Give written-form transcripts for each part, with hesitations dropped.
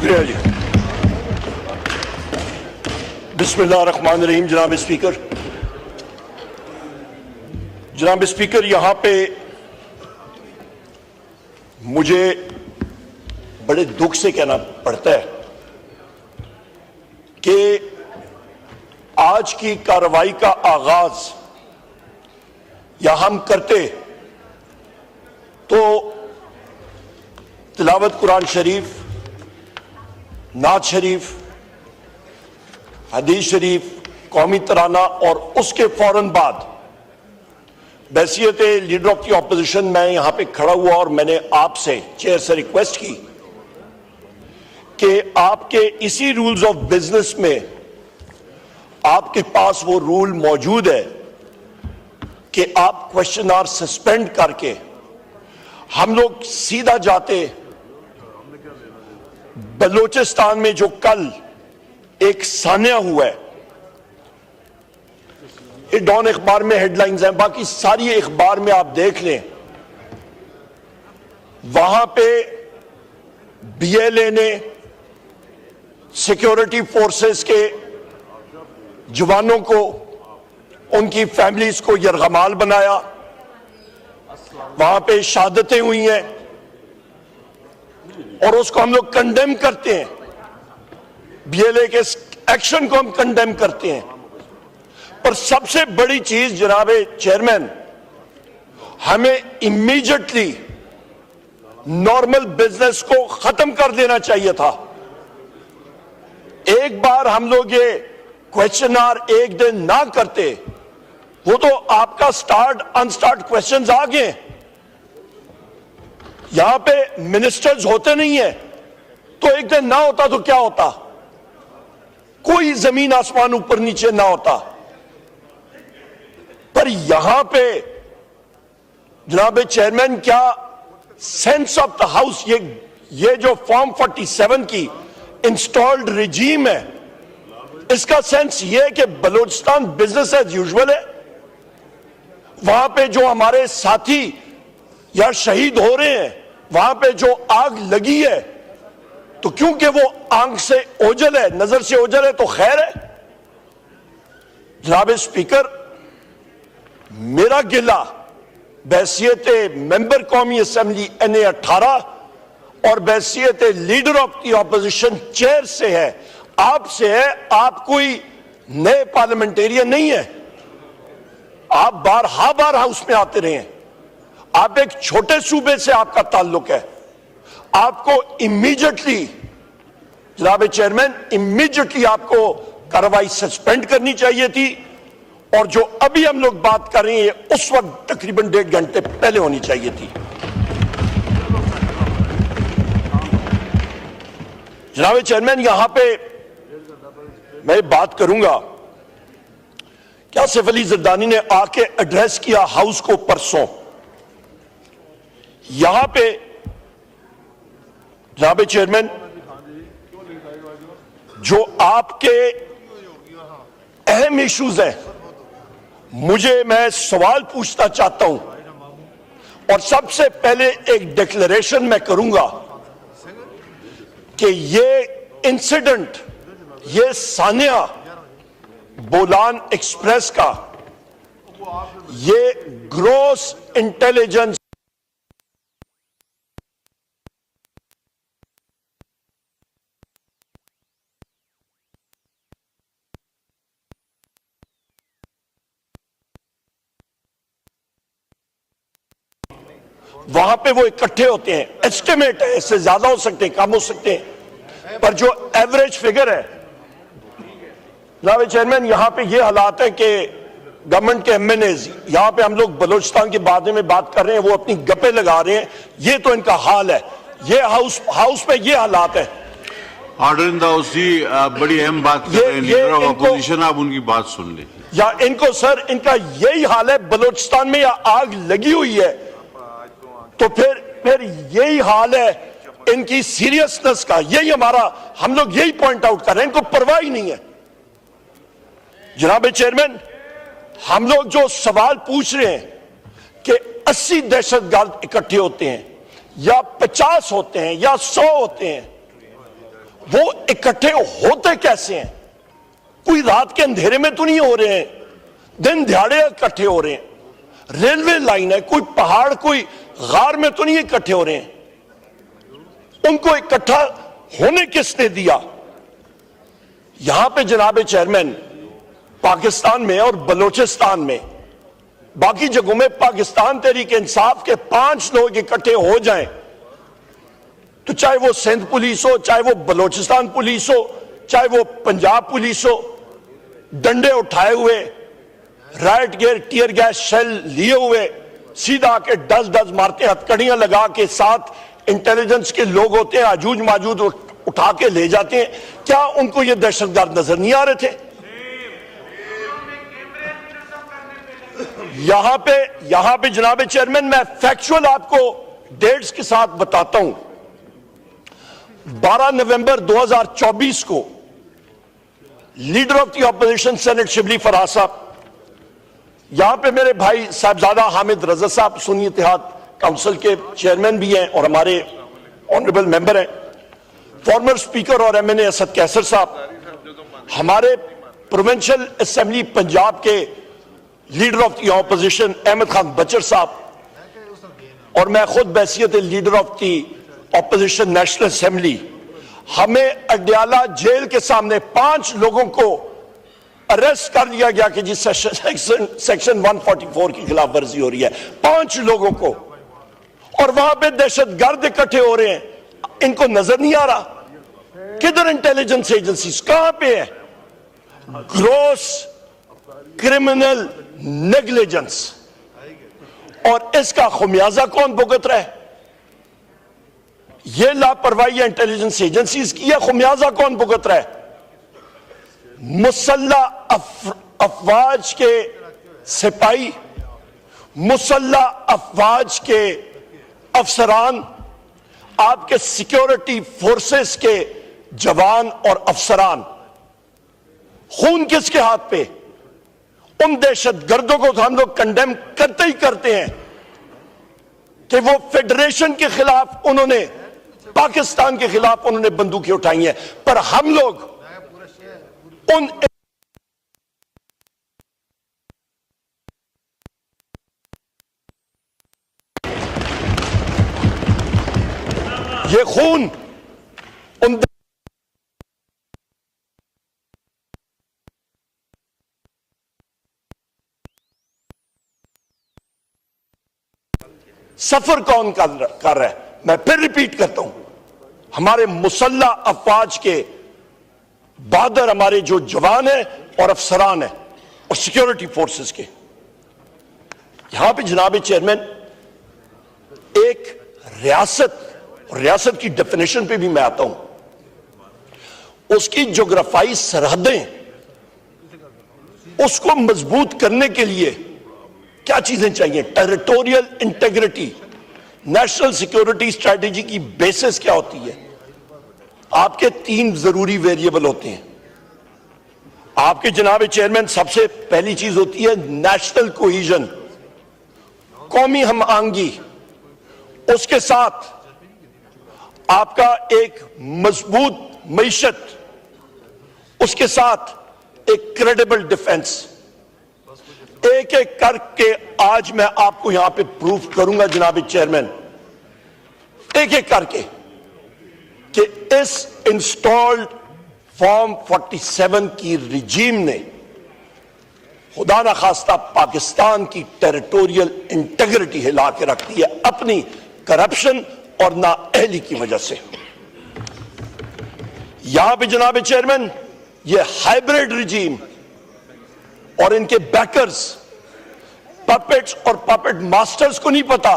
शुक्रिया जी। बिस्मिल्लाहिर्रहमानिर्रहीम। जनाब स्पीकर, यहाँ पे मुझे बड़े दुख से कहना पड़ता है कि आज की कार्रवाई का आगाज या हम करते तो तिलावत कुरान शरीफ, नात शरीफ, हदीस शरीफ, कौमी तराना और उसके फौरन बाद बैसियत लीडर ऑफ दी ऑपोजिशन मैं यहां पे खड़ा हुआ और मैंने आपसे चेयर से रिक्वेस्ट की कि आपके इसी रूल्स ऑफ बिजनेस में आपके पास वो रूल मौजूद है कि आप क्वेश्चन आवर सस्पेंड करके हम लोग सीधा जाते बलूचिस्तान में जो कल एक सान्या हुआ है, ये डॉन अखबार में हेडलाइंस हैं, बाकी सारी अखबार में आप देख लें, वहां पे बीएलए ने सिक्योरिटी फोर्सेस के जवानों को, उनकी फैमिलीज को यरगमाल बनाया, वहां पे शहादतें हुई हैं और उसको हम लोग कंडेम करते हैं। बीएलए के एक्शन को हम कंडेम करते हैं, पर सबसे बड़ी चीज जनाब चेयरमैन, हमें इमीडिएटली नॉर्मल बिजनेस को खत्म कर देना चाहिए था। एक बार हम लोग ये क्वेश्चन आवर एक दिन ना करते, वो तो आपका स्टार्ट अनस्टार्ट क्वेश्चंस आ गए। यहां पे मिनिस्टर्स होते नहीं है, तो एक दिन ना होता तो क्या होता, कोई जमीन आसमान ऊपर नीचे ना होता। पर यहां पे जनाब चेयरमैन, क्या सेंस ऑफ द हाउस, ये जो फॉर्म 47 की इंस्टॉल्ड रिजीम है, इसका सेंस ये है कि बलूचिस्तान बिजनेस एज यूजुअल है। वहां पे जो हमारे साथी या शहीद हो रहे हैं, वहां पे जो आग लगी है, तो क्योंकि वो आंख से ओझल है, नजर से ओझल है, तो खैर है। जनाब स्पीकर, मेरा गिला बैसियत मेंबर कौमी असेंबली NA 18 और बैसियत leader of the opposition chair से है, आपसे है। आप कोई नए पार्लियामेंटेरियन नहीं है, आप बार हाउस में आते रहे हैं, आप एक छोटे सूबे से आपका ताल्लुक है। आपको इमीडिएटली जनाब चेयरमैन, इमीडिएटली आपको कार्रवाई सस्पेंड करनी चाहिए थी, और जो अभी हम लोग बात कर रहे हैं उस वक्त तकरीबन 1.5 घंटे पहले होनी चाहिए थी। जनाब चेयरमैन, यहां पे मैं बात करूंगा, क्या सैफ अली जरदानी ने आके एड्रेस किया हाउस को परसों, यहां पे जनाब चेयरमैन, जो आपके अहम इश्यूज हैं, मैं सवाल पूछना चाहता हूं, और सबसे पहले एक डिक्लेरेशन मैं करूंगा कि ये इंसिडेंट, ये सान्या बोलान एक्सप्रेस का, ये ग्रॉस इंटेलिजेंस वहां पे वो इकट्ठे होते हैं, एस्टिमेट है, इससे ज्यादा हो सकते हैं, कम हो सकते हैं, पर जो एवरेज फिगर है जनाब चेयरमैन, यहां पे ये हालात है कि गवर्नमेंट के MNAs, यहां पे हम लोग बलूचिस्तान के बारे में बात कर रहे हैं, वो अपनी गप्पे लगा रहे हैं, ये तो इनका हाल है। ये हाउस में ये हालात है। ऑर्डर इन द हाउस जी, बड़ी अहम बात कर रहे हैं लीडर ऑफ अपोजिशन, आप उनकी बात सुन लें। या इनको सर, इनका यही हाल है, बलूचिस्तान में या आग लगी हुई है, तो फिर यही हाल है इनकी सीरियसनेस का। यही हमारा, हम लोग यही पॉइंट आउट कर रहे हैं, इनको परवाह ही नहीं है। जनाब चेयरमैन, हम लोग जो सवाल पूछ रहे हैं कि 80 दहशतगर्द इकट्ठे होते हैं या 50 होते हैं या 100 होते हैं, वो इकट्ठे होते कैसे हैं? कोई रात के अंधेरे में तो नहीं हो रहे हैं, दिन दिहाड़े इकट्ठे हो रहे हैं। रेलवे लाइन है, कोई पहाड़ कोई गार में तो नहीं इकट्ठे हो रहे हैं। उनको इकट्ठा होने किसने दिया? यहां पे जनाब चेयरमैन, पाकिस्तान में और बलोचिस्तान में, बाकी जगहों में पाकिस्तान तहरीक इंसाफ के 5 लोग इकट्ठे हो जाएं तो चाहे वो सिंध पुलिस हो, चाहे वो बलोचिस्तान पुलिस हो, चाहे वो पंजाब पुलिस हो, डंडे उठाए हुए, riot gear, tear gas shell लिए हुए, सीधा आके डस मारते, हथकड़ियां लगा के, साथ इंटेलिजेंस के लोग होते हैं, आजूज माजूद उठा के ले जाते हैं। क्या उनको ये दहशतगर्द नजर नहीं आ रहे थे? यहां पे जनाब चेयरमैन, मैं फैक्चुअल आपको डेट्स के साथ बताता हूं। 12 नवंबर 2024 को leader of the opposition senate Shibli Faraz साहब, यहां पे मेरे भाई साहबजादा हामिद रजा साहब सुन्नी इत्तेहाद काउंसिल के चेयरमैन भी हैं और हमारे ऑनरेबल मेंबर हैं, फॉर्मर स्पीकर और एमएनए असद कैसर साहब, हमारे प्रोविंशियल असेंबली पंजाब के leader of the opposition Ahmad Khan Bachar साहब, और मैं खुद बैसियत leader of the opposition national assembly, हमें अडयाला जेल के सामने 5 लोगों को अरेस्ट कर लिया गया कि जिस सेक्शन 144 की खिलाफ वर्जी हो रही है, 5 लोगों को, और वहां पे दहशतगर्द इकट्ठे हो रहे हैं। इनको नजर नहीं आ रहा? किधर इंटेलिजेंस एजेंसीज, कहां पे है? ग्रोस क्रिमिनल नेग्लिजेंस, और इसका खुमियाजा कौन भुगत रहा है? यह लापरवाही इंटेलिजेंस एजेंसीज की है, खुमियाजा कौन भुगत रहा है? मुसल्ला अफवाज के सिपाही, मुसल्ला अफवाज के अफसरान, आपके सिक्योरिटी फोर्सेस के जवान और अफसरान, खून किसके हाथ पे? उन दहशतगर्दों को तो हम लोग कंडेम करते ही करते हैं कि वो फेडरेशन के खिलाफ, उन्होंने पाकिस्तान के खिलाफ उन्होंने बंदूकें उठाई हैं, पर हम लोग उन ये खून उन सफर कौन कर रहा है? मैं फिर रिपीट करता हूं, हमारे मुसल्ला अफवाज के बहादुर हमारे जो जवान है और अफसरान है और सिक्योरिटी फोर्सेस के। यहां पे जनाब चेयरमैन, एक रियासत, रियासत की डेफिनेशन पे भी मैं आता हूं, उसकी ज्योग्राफाई सरहदें, उसको मजबूत करने के लिए क्या चीजें चाहिए? Territorial integrity, national security strategy की बेसिस क्या होती है? आपके 3 जरूरी वेरिएबल होते हैं आपके जनाब चेयरमैन। सबसे पहली चीज होती है नेशनल कोहिजन, कौमी हम आंगी, उसके साथ आपका एक मजबूत मईशत, उसके साथ एक क्रेडिबल डिफेंस। एक एक करके आज मैं आपको यहां पे प्रूफ करूंगा जनाब चेयरमैन, एक एक करके, कि इस इंस्टॉल्ड फॉर्म 47 की रिजीम ने खुदा ना खास्ता पाकिस्तान की टेरिटोरियल इंटेग्रिटी हिला के रख दी है अपनी करप्शन और नाअहली की वजह से। यहां पे जनाब चेयरमैन, ये हाइब्रिड रिजीम और इनके बैकर्स, पपेट्स और पपेट मास्टर्स को नहीं पता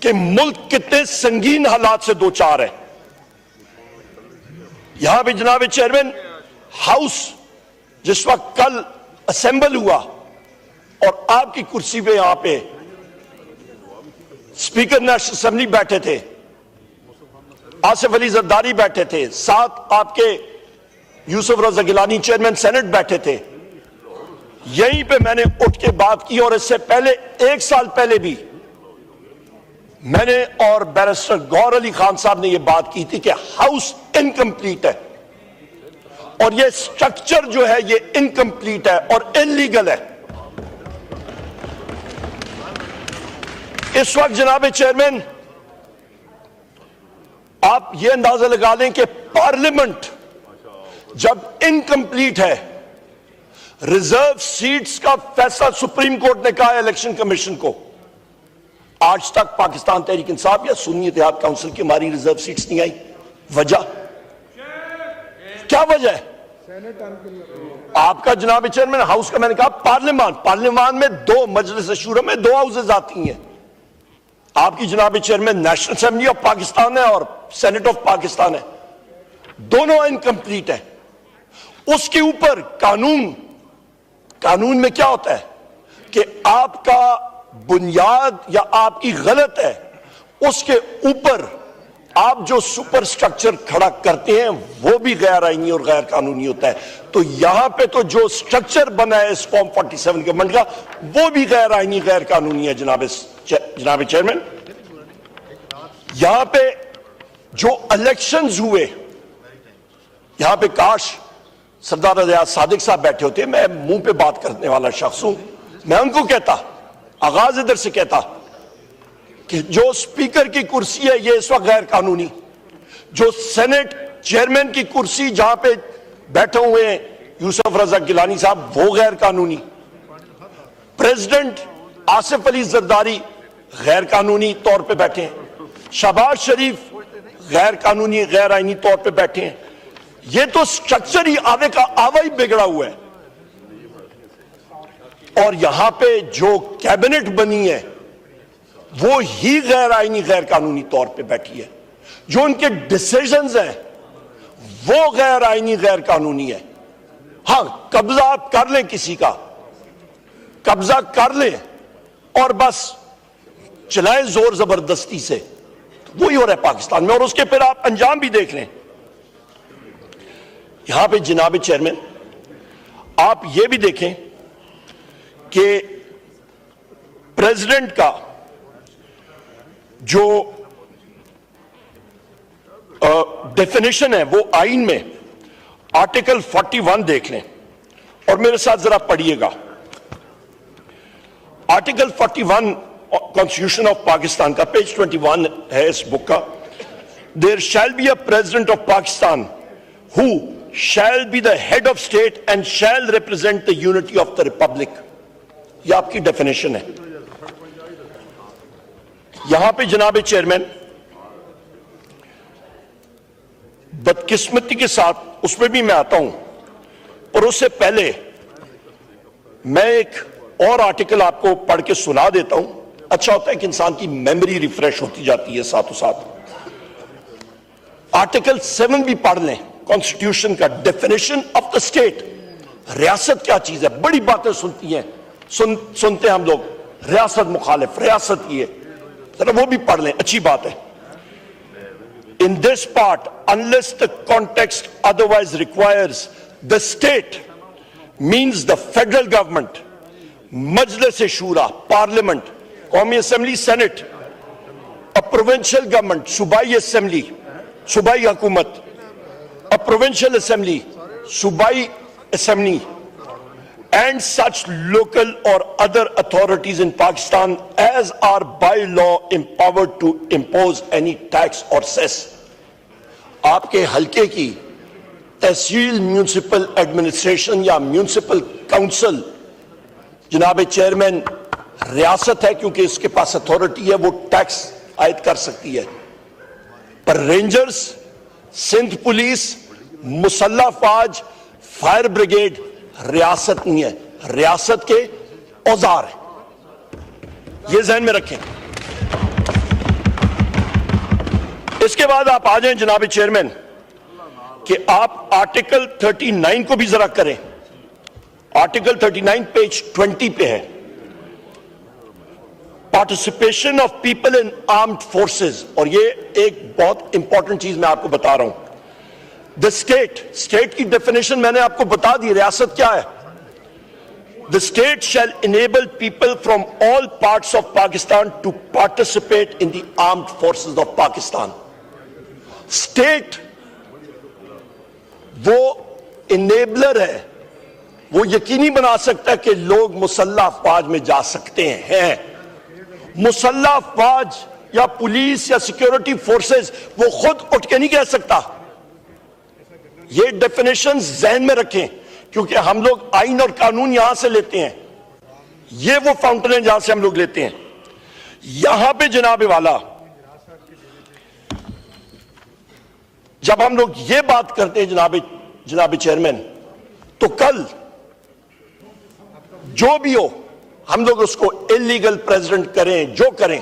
कि मुल्क कितने संगीन हालात से दो चार है। यहां पे जनाब चेयरमैन, हाउस जिस वक्त कल असेंबल हुआ और आपकी कुर्सी पे यहां पे स्पीकर नेशनल असेंबली बैठे थे, आसिफ अली जरदारी बैठे थे, साथ आपके यूसुफ रजा गिलानी चेयरमैन सेनेट बैठे थे, यहीं पे मैंने उठ के बात की। और इससे पहले 1 साल पहले भी मैंने और बैरिस्टर गौर अली खान साहब ने यह बात की थी कि हाउस इनकम्प्लीट है और यह स्ट्रक्चर जो है यह इनकम्प्लीट है और इलीगल है। इस वक्त जनाब चेयरमैन आप यह अंदाजा लगा लें कि पार्लियामेंट जब इनकम्प्लीट है, रिजर्व सीट्स का फैसला सुप्रीम कोर्ट ने कहा है इलेक्शन कमीशन को, आज तक पाकिस्तान तहरीक इंसाफ या सुन्नी इत्तेहाद काउंसिल की हमारी रिजर्व सीट्स नहीं आई। वजह क्या वजह है? आपका जनाब चेयरमैन हाउस का मैंने कहा पार्लियामान में दो मजलिस शूरा में दो हाउसेज आती हैं। आपकी जनाब chairman national assembly of Pakistan है और सेनेट ऑफ पाकिस्तान है, दोनों इनकम्प्लीट है। उसके ऊपर कानून में क्या होता है कि आपका बुनियाद या आपकी गलत है, उसके ऊपर आप जो सुपर स्ट्रक्चर खड़ा करते हैं वो भी गैर आईनी और गैर कानूनी होता है। तो यहां पे तो जो स्ट्रक्चर बना है इस फॉर्म 47 गवर्नमेंट का वो भी गैर आईनी गैर कानूनी है। जनाब चेयरमैन, यहां पे जो इलेक्शंस हुए, यहां पे काश सरदार रियाज सादिक साहब बैठे होते। मैं मुंह पे बात करने वाला शख्स हूं, मैं उनको कहता, आगाज इधर से कहता कि जो स्पीकर की कुर्सी है ये इस वक्त गैर कानूनी, जो सेनेट चेयरमैन की कुर्सी जहां पे बैठे हुए हैं यूसुफ रजा गिलानी साहब वो गैर कानूनी, प्रेसिडेंट आसिफ अली जरदारी गैर कानूनी तौर पे बैठे हैं, शहबाज शरीफ गैर कानूनी गैर आईनी तौर पे बैठे हैं। ये तो स्ट्रक्चर ही आवे का आवा ही बिगड़ा हुआ है। और यहां पे जो कैबिनेट बनी है वो ही गैर आईनी गैर कानूनी तौर पे बैठी है। जो उनके डिसीजंस हैं वो गैर आईनी गैर कानूनी है। हां, कब्जा आप कर लें, किसी का कब्जा कर लें और बस चलाएं जोर जबरदस्ती से, तो वही हो रहा है पाकिस्तान में। और उसके फिर आप अंजाम भी देख लें। यहां पे जनाब चेयरमैन आप ये भी देखें कि प्रेसिडेंट का जो डेफिनेशन है वो आइन में आर्टिकल 41 देख लें और मेरे साथ जरा पढ़िएगा। आर्टिकल 41 कॉन्स्टिट्यूशन ऑफ पाकिस्तान का पेज 21 है इस बुक का। There shall be a president of Pakistan who shall be the head of state and shall represent the unity of the republic। यह आपकी डेफिनेशन है। यहां पे जनाब चेयरमैन बदकिस्मती के साथ उसमें भी मैं आता हूं, और उससे पहले मैं एक और आर्टिकल आपको पढ़ के सुना देता हूं। अच्छा होता है कि इंसान की मेमोरी रिफ्रेश होती जाती है साथों साथ। आर्टिकल 7 भी पढ़ लें कॉन्स्टिट्यूशन का, डेफिनेशन ऑफ द स्टेट। रियासत क्या चीज है? बड़ी बातें सुनती हैं, सुनते हैं हम लोग, रियासत मुखालिफ, रियासत ये, जरा वो भी पढ़ लें, अच्छी बात है। In this part unless the context otherwise requires the state means the federal government, Majlis Shura parliament, Qaumi assembly senate, a provincial government सूबाई असेंबली सूबाई हुकूमत, a provincial assembly, Subai assembly, and such local or other authorities in Pakistan as are by law empowered to impose any tax or cess। आपके हल्के की तहसील municipal administration या municipal council, जनाब chairman, रियासत है क्योंकि इसके पास अथॉरिटी है, वो टैक्स आयद कर सकती है। पर रेंजर्स, सिंध पुलिस, मुसल्ला फौज, फायर ब्रिगेड रियासत नहीं है, रियासत के औजार है। ये जहन में रखें। इसके बाद आप आ जाएं जनाब चेयरमैन कि आप आर्टिकल 39 को भी जरा करें। आर्टिकल 39 पेज 20 पे है। Participation of people in armed forces, और ये एक बहुत इंपॉर्टेंट चीज मैं आपको बता रहा हूं। द स्टेट की डेफिनेशन मैंने आपको बता दी, रियासत क्या है। The state shall enable people from all parts of Pakistan to participate in the armed forces of Pakistan. State वो इनेबलर है, वो यकीनी बना सकता है कि लोग मुसल्लह अफवाज में जा सकते हैं। मुसल्लह अफवाज या पुलिस या सिक्योरिटी फोर्सेस वो खुद उठ के नहीं कह सकता। ये डेफिनेशन जहन में रखें, क्योंकि हम लोग आइन और कानून यहां से लेते हैं, ये वो फाउंटेन है जहां से हम लोग लेते हैं। यहां पे जनाब वाला, जब हम लोग ये बात करते हैं जनाब चेयरमैन, तो कल जो भी हो हम लोग उसको इलीगल प्रेसिडेंट करें जो करें,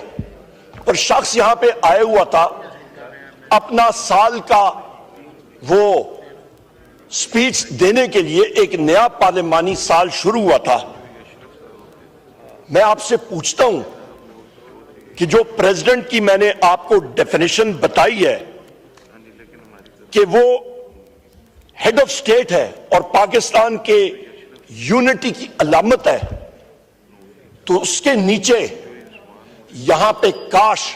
पर शख्स यहां पे आया हुआ था, अपना साल का वो स्पीच देने के लिए, एक नया पार्लिमानी साल शुरू हुआ था। मैं आपसे पूछता हूं कि जो प्रेसिडेंट की मैंने आपको डेफिनेशन बताई है कि वो हेड ऑफ स्टेट है और पाकिस्तान के यूनिटी की अलामत है, तो उसके नीचे यहां पे काश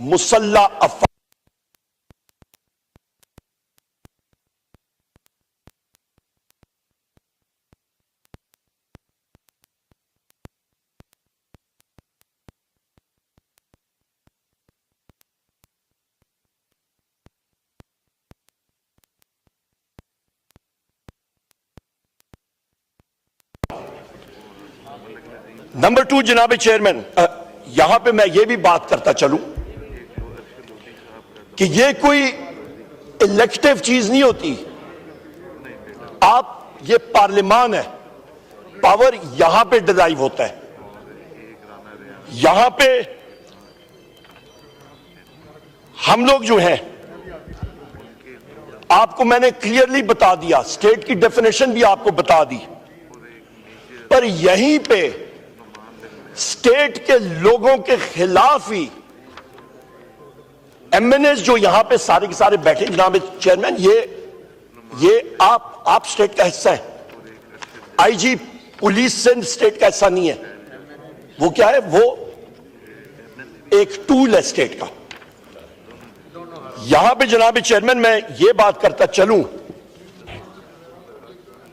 मुसल्ला अफवाज नंबर 2 जनाब चेयरमैन, यहां पे मैं ये भी बात करता चलूं कि ये कोई इलेक्टिव चीज नहीं होती। आप, ये पार्लियामान है, पावर यहां पे डिराइव होता है। यहां पे हम लोग जो हैं, आपको मैंने क्लियरली बता दिया, स्टेट की डेफिनेशन भी आपको बता दी, पर यहीं पे स्टेट के लोगों के खिलाफ ही एमएनएस जो यहां पे सारे के सारे बैठे, जनाब चेयरमैन, ये आप स्टेट का हिस्सा है। आईजी पुलिस से स्टेट का हिस्सा नहीं है, वो क्या है, वो एक टूल है स्टेट का। यहां पे जनाब चेयरमैन मैं ये बात करता चलूं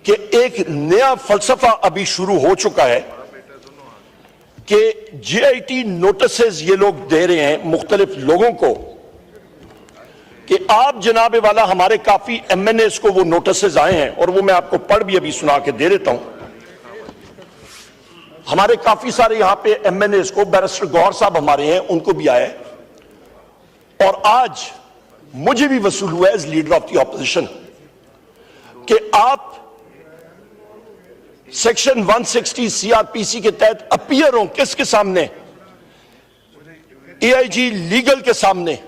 कि एक नया फलसफा अभी शुरू हो चुका है कि जीआईटी नोटिसेस ये लोग दे रहे हैं मुख्तलिफ लोगों को कि आप जनाब वाला, हमारे काफी एमएनएस को वो नोटिसेस आए हैं, और वो मैं आपको पढ़ भी अभी सुना के दे देता हूं। हमारे काफी सारे यहां पे एमएनएस को, बैरिस्टर गौहर साहब हमारे हैं, उनको भी आया है, और आज मुझे भी वसूल हुआ as leader of the opposition कि आप सेक्शन 160 सीआरपीसी के तहत अपीयर हो किसके सामने, एआईजी लीगल के सामने,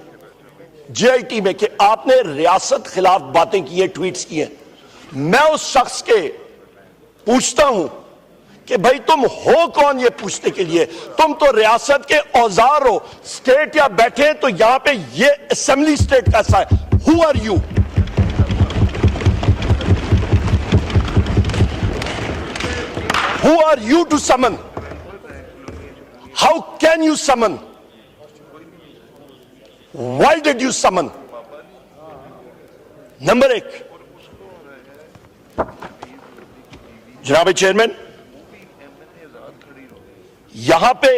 जीआईटी में, कि आपने रियासत खिलाफ बातें की हैं, ट्वीट्स किए। मैं उस शख्स के पूछता हूं कि भाई तुम हो कौन ये पूछने के लिए? तुम तो रियासत के औजार हो, स्टेट या बैठे हैं तो यहां पे ये असेंबली स्टेट कैसा है? Who are you? Who are you to summon? How can you summon? Why did you summon? Number 1, जनाब चेयरमैन, यहां पे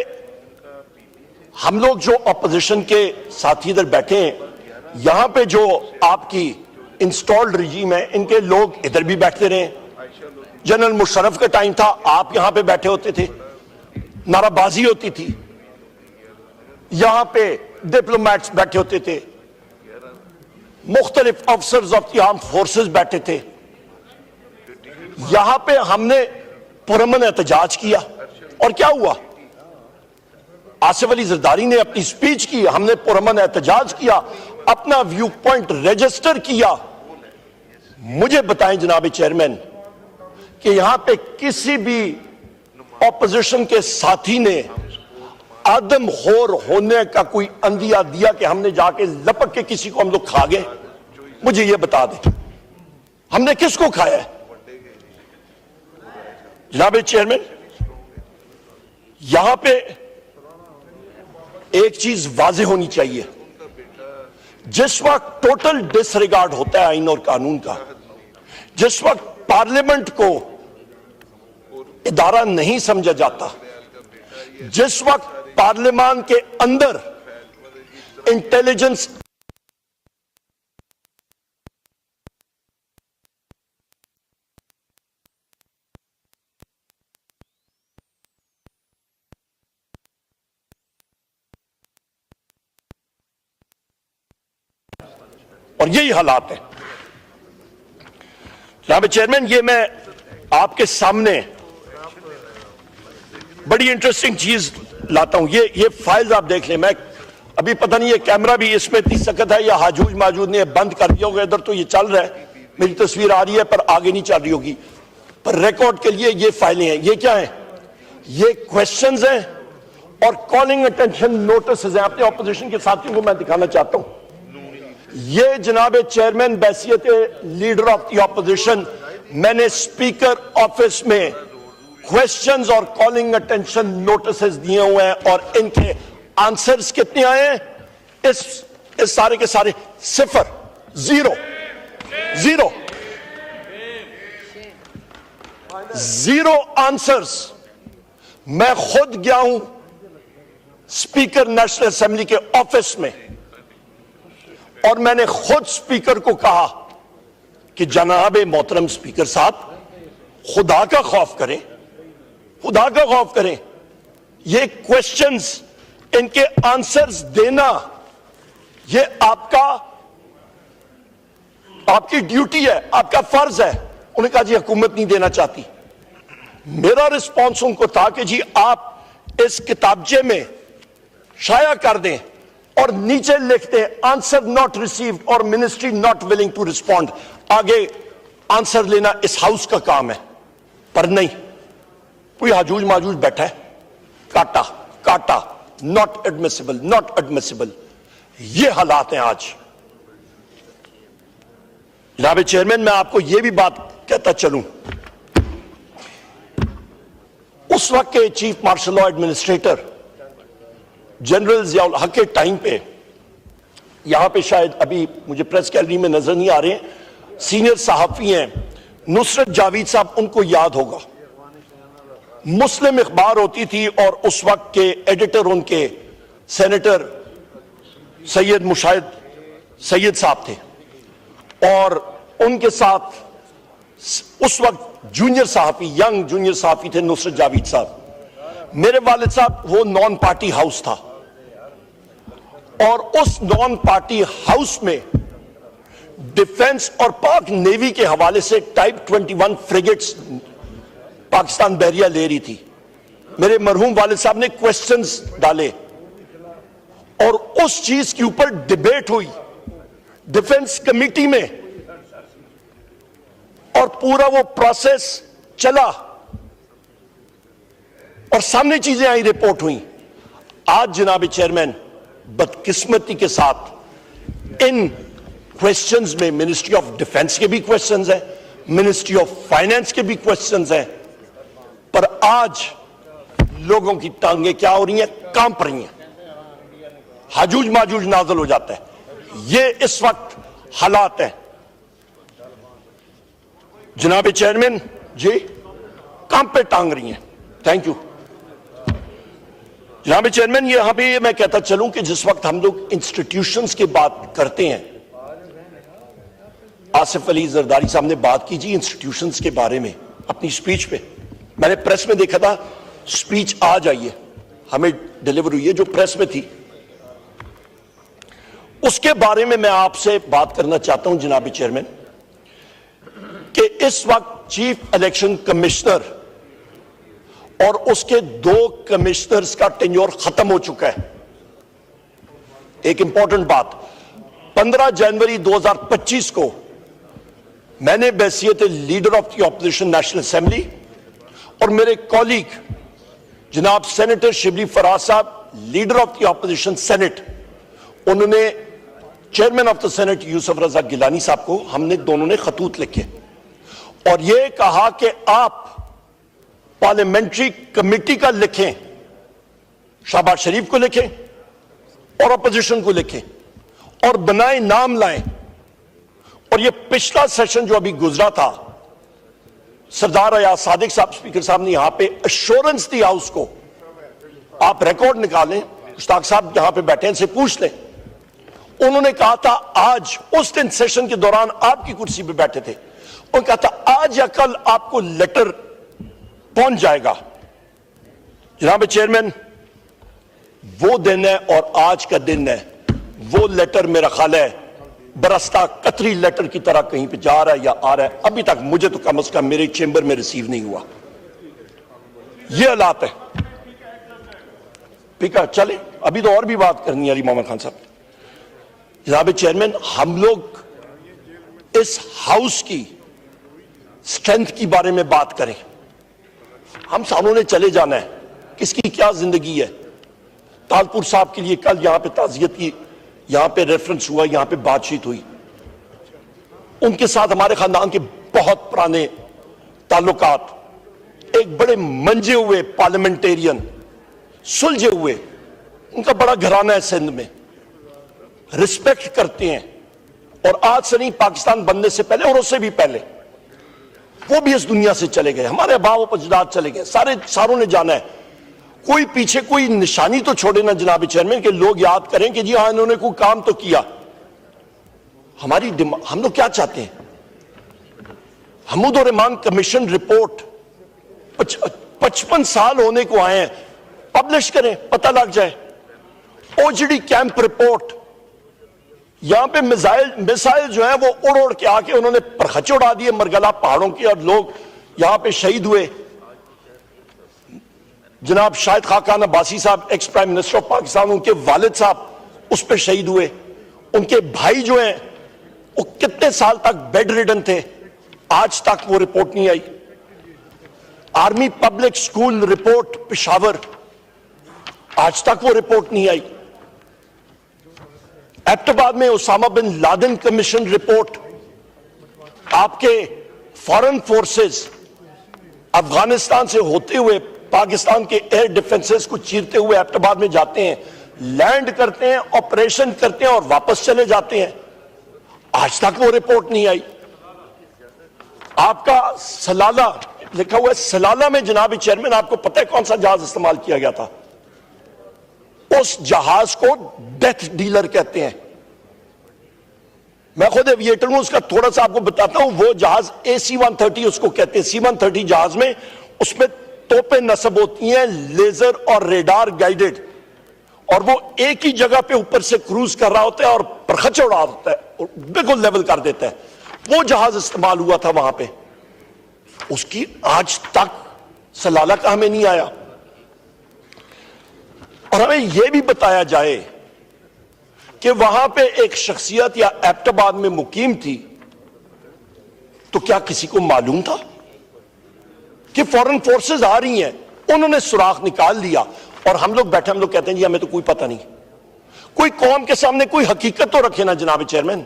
हम लोग जो ऑपोजिशन के साथी इधर बैठे हैं, यहां पे जो आपकी इंस्टॉल्ड रजीम है, इनके लोग इधर भी बैठते रहे। जनरल मुशर्रफ का टाइम था, आप यहां पे बैठे होते थे, नाराबाजी होती थी, यहां पे डिप्लोमेट्स बैठे होते थे, मुख्तलिफ officers of the armed forces बैठे थे। यहां पे हमने पुरअमन एहतजाज किया, और क्या हुआ? आसिफ अली जरदारी ने अपनी स्पीच की, हमने पुरअमन एहतजाज किया, अपना व्यू पॉइंट रजिस्टर किया। मुझे बताएं जनाब चेयरमैन कि यहां पे किसी भी ऑपोजिशन के साथी ने आदमखोर होने का कोई अंदिया दिया कि हमने जाके लपक के किसी को हम लोग खा गए? मुझे ये बता दें, हमने किसको खाया है? जनाब चेयरमैन, यहां पे एक चीज वाज़ेह होनी चाहिए। जिस वक्त टोटल डिसरिगार्ड होता है आईन और कानून का, जिस वक्त पार्लियामेंट को इदारा नहीं समझा जाता, जिस वक्त पार्लियामान के अंदर इंटेलिजेंस और यही हालात है। जनाब चेयरमैन, ये मैं आपके सामने बड़ी इंटरेस्टिंग चीज लाता हूं। ये फाइल्स आप देख लें। मैं अभी पता नहीं ये कैमरा भी इसमें इतनी सख्त है या हाजूज माजूद ने बंद कर दिया होगा। इधर तो ये चल रहा है, मेरी तस्वीर आ रही है पर आगे नहीं चल रही होगी। पर रिकॉर्ड के लिए ये फाइलें हैं। ये क्या है? ये क्वेश्चंस हैं और कॉलिंग अटेंशन नोटिस हैं। अपने ऑपोजिशन के साथियों को मैं दिखाना चाहता हूं। ये जनाब चेयरमैन बैसियत लीडर ऑफ द ऑपोजिशन, मैंने स्पीकर ऑफिस में क्वेश्चंस और कॉलिंग अटेंशन नोटिस दिए हुए हैं और इनके आंसर्स कितने आए हैं? इस सारे के सारे 0 0 आंसर्स। मैं खुद गया हूं स्पीकर नेशनल असेंबली के ऑफिस में और मैंने खुद स्पीकर को कहा कि जनाब मोहतरम स्पीकर साहब, खुदा का खौफ करें, खुदा का खौफ करें। ये क्वेश्चंस, इनके आंसर्स देना, ये आपकी ड्यूटी है, आपका फर्ज है। उन्होंने कहा जी हुकूमत नहीं देना चाहती। मेरा रिस्पॉन्स उनको था कि जी आप इस किताबचे में शाया कर दें और नीचे लिखते हैं आंसर नॉट रिसीव्ड और ministry not willing to respond. आगे आंसर लेना इस हाउस का काम है। पर नहीं, कोई हाजूज माजूज बैठा है, काटा काटा, नॉट एडमिसिबल, नॉट एडमिसिबल। ये हालात हैं आज। जनाब चेयरमैन, मैं आपको यह भी बात कहता चलूं, उस वक्त के chief marshal law administrator general Ziaul हक के टाइम पे, यहां पे शायद अभी मुझे प्रेस गैलरी में नजर नहीं आ रहे, सीनियर सहाफी हैं नुसरत जावेद साहब, उनको याद होगा। मुस्लिम अखबार होती थी और उस वक्त के एडिटर उनके सेनेटर सैयद मुशाहिद सैयद साहब थे और उनके साथ उस वक्त जूनियर सहाफी, यंग जूनियर सहाफी थे नुसरत जावेद साहब। मेरे वालिद साहब, वो नॉन पार्टी हाउस था और उस नॉन पार्टी हाउस में डिफेंस और पाक नेवी के हवाले से टाइप 21 फ्रिगेट्स पाकिस्तान बहरिया ले रही थी। मेरे मरहूम वालिद साहब ने क्वेश्चंस डाले और उस चीज के ऊपर डिबेट हुई डिफेंस कमेटी में और पूरा वो प्रोसेस चला और सामने चीजें आई, रिपोर्ट हुई। आज जनाब चेयरमैन, बदकिस्मती के साथ इन क्वेश्चंस में मिनिस्ट्री ऑफ डिफेंस के भी क्वेश्चंस हैं, मिनिस्ट्री ऑफ फाइनेंस के भी क्वेश्चंस हैं, पर आज लोगों की टांगें क्या हो रही हैं? कांप रही हैं, हाजूज माजूज नाजल हो जाता है। ये इस वक्त हालात हैं जनाब चेयरमैन जी, काम पे टांग रही हैं। थैंक यू जनाब चेयरमैन। यहां पे मैं कहता चलूं कि जिस वक्त हम लोग इंस्टीट्यूशंस की बात करते हैं, आसिफ अली जरदारी साहब ने बात की जी इंस्टीट्यूशंस के बारे में अपनी स्पीच पे। मैंने प्रेस में देखा था, स्पीच आज आई है, हमें डिलीवर हुई है, जो प्रेस में थी उसके बारे में मैं आपसे बात करना चाहता हूं जनाब चेयरमैन कि इस वक्त चीफ इलेक्शन कमिश्नर और उसके 2 कमिश्नर्स का टेन्योर खत्म हो चुका है। एक इंपॉर्टेंट बात, 15 जनवरी 2025 को मैंने बैसियत leader of the opposition national assembly और मेरे कॉलीग जनाब सेनेटर शिबली फराज साहब, leader of the opposition senate, उन्होंने chairman of the senate Yusuf Raza Gilani साहब को, हमने दोनों ने खतूत लिखे और यह कहा कि आप पार्लियामेंट्री कमेटी का लिखें, शहबाज शरीफ को लिखें और अपोजिशन को लिखें और बनाए, नाम लाएं। और ये पिछला सेशन जो अभी गुजरा था, सरदार अयाज सादिक साहब स्पीकर साहब ने यहां पे अश्योरेंस दी हाउस को, आप रिकॉर्ड निकालें, मुश्ताक साहब यहां पे बैठे हैं, इनसे पूछ लें। उन्होंने कहा था आज, उस दिन सेशन के दौरान आपकी कुर्सी पे बैठे थे, उन्होंने कहा था आज या कल आपको लेटर पहुंच जाएगा। जनाब चेयरमैन, वो दिन है और आज का दिन है, वो लेटर मेरा ख्याल है बरसता कतरी लेटर की तरह कहीं पे जा रहा है या आ रहा है। अभी तक मुझे तो कम से कम मेरे चेंबर में रिसीव नहीं हुआ। ये हालात है। स्पीकर चले, अभी तो और भी बात करनी है अली मोहम्मद खान साहब। जनाब चेयरमैन, हम लोग इस हाउस की स्ट्रेंथ के बारे में बात करें। हम सारों ने चले जाना है, किसकी क्या जिंदगी है। तालपुर साहब के लिए कल यहां पे ताजियत की, यहां पे रेफरेंस हुआ, यहां पे बातचीत हुई। उनके साथ हमारे खानदान के बहुत पुराने ताल्लुकात, एक बड़े मंजे हुए पार्लियामेंटेरियन, सुलझे हुए, उनका बड़ा घराना है सिंध में, रिस्पेक्ट करते हैं। और आज से नहीं, पाकिस्तान बनने से पहले और उससे भी पहले वो भी इस दुनिया से चले गए, हमारे बाप अजदाद चले गए, सारों ने जाना है। कोई पीछे कोई निशानी तो छोड़े ना जनाब चेयरमैन, के लोग याद करें कि जी हाँ इन्होंने कोई काम तो किया। हमारी हम लोग क्या चाहते हैं? हमीदुर रहमान कमीशन रिपोर्ट 55 साल होने को आए हैं, पब्लिश करें, पता लग जाए। ओजीडी कैंप रिपोर्ट, यहां पे मिसाइल जो है वो उड़ उड़ के आके उन्होंने परखच उड़ा दिए मरगला पहाड़ों की, और लोग यहां पे शहीद हुए। जनाब शाहिद खाकान अब्बासी साहब, ex prime minister of Pakistan, उनके वालिद साहब उस पर शहीद हुए। उनके भाई जो हैं वो कितने साल तक बेड रिडन थे, आज तक वो रिपोर्ट नहीं आई। Army public school report Peshawar, आज तक वो रिपोर्ट नहीं आई। एबटाबाद में Osama bin Laden commission report, आपके फॉरेन फोर्सेस अफगानिस्तान से होते हुए पाकिस्तान के एयर डिफेंसेस को चीरते हुए एबटाबाद में जाते हैं, लैंड करते हैं, ऑपरेशन करते हैं और वापस चले जाते हैं। आज तक वो रिपोर्ट नहीं आई। आपका सलाला लिखा हुआ है, सलाला में जनाब चेयरमैन आपको पता है कौन सा जहाज इस्तेमाल किया गया था? उस जहाज को डेथ डीलर कहते हैं। मैं खुद एविएटर हूं, उसका थोड़ा सा आपको बताता हूं। वो जहाज AC-130 उसको कहते हैं। C-130 जहाज में उसमें तोपें नस्ब होती हैं, लेजर और रेडार गाइडेड, और वो एक ही जगह पे ऊपर से क्रूज कर रहा होता है और परखच उड़ा होता है और बिल्कुल लेवल कर देता है। वो जहाज इस्तेमाल हुआ था वहां पे। उसकी आज तक सलाला का हमें नहीं आया। और हमें यह भी बताया जाए कि वहां पे एक शख्सियत या एबटाबाद में मुकीम थी, तो क्या किसी को मालूम था कि फॉरेन फोर्सेस आ रही हैं? उन्होंने सुराख निकाल लिया और हम लोग बैठे, हम लोग कहते हैं जी हमें तो कोई पता नहीं। कोई कौम के सामने कोई हकीकत तो रखे ना जनाब चेयरमैन,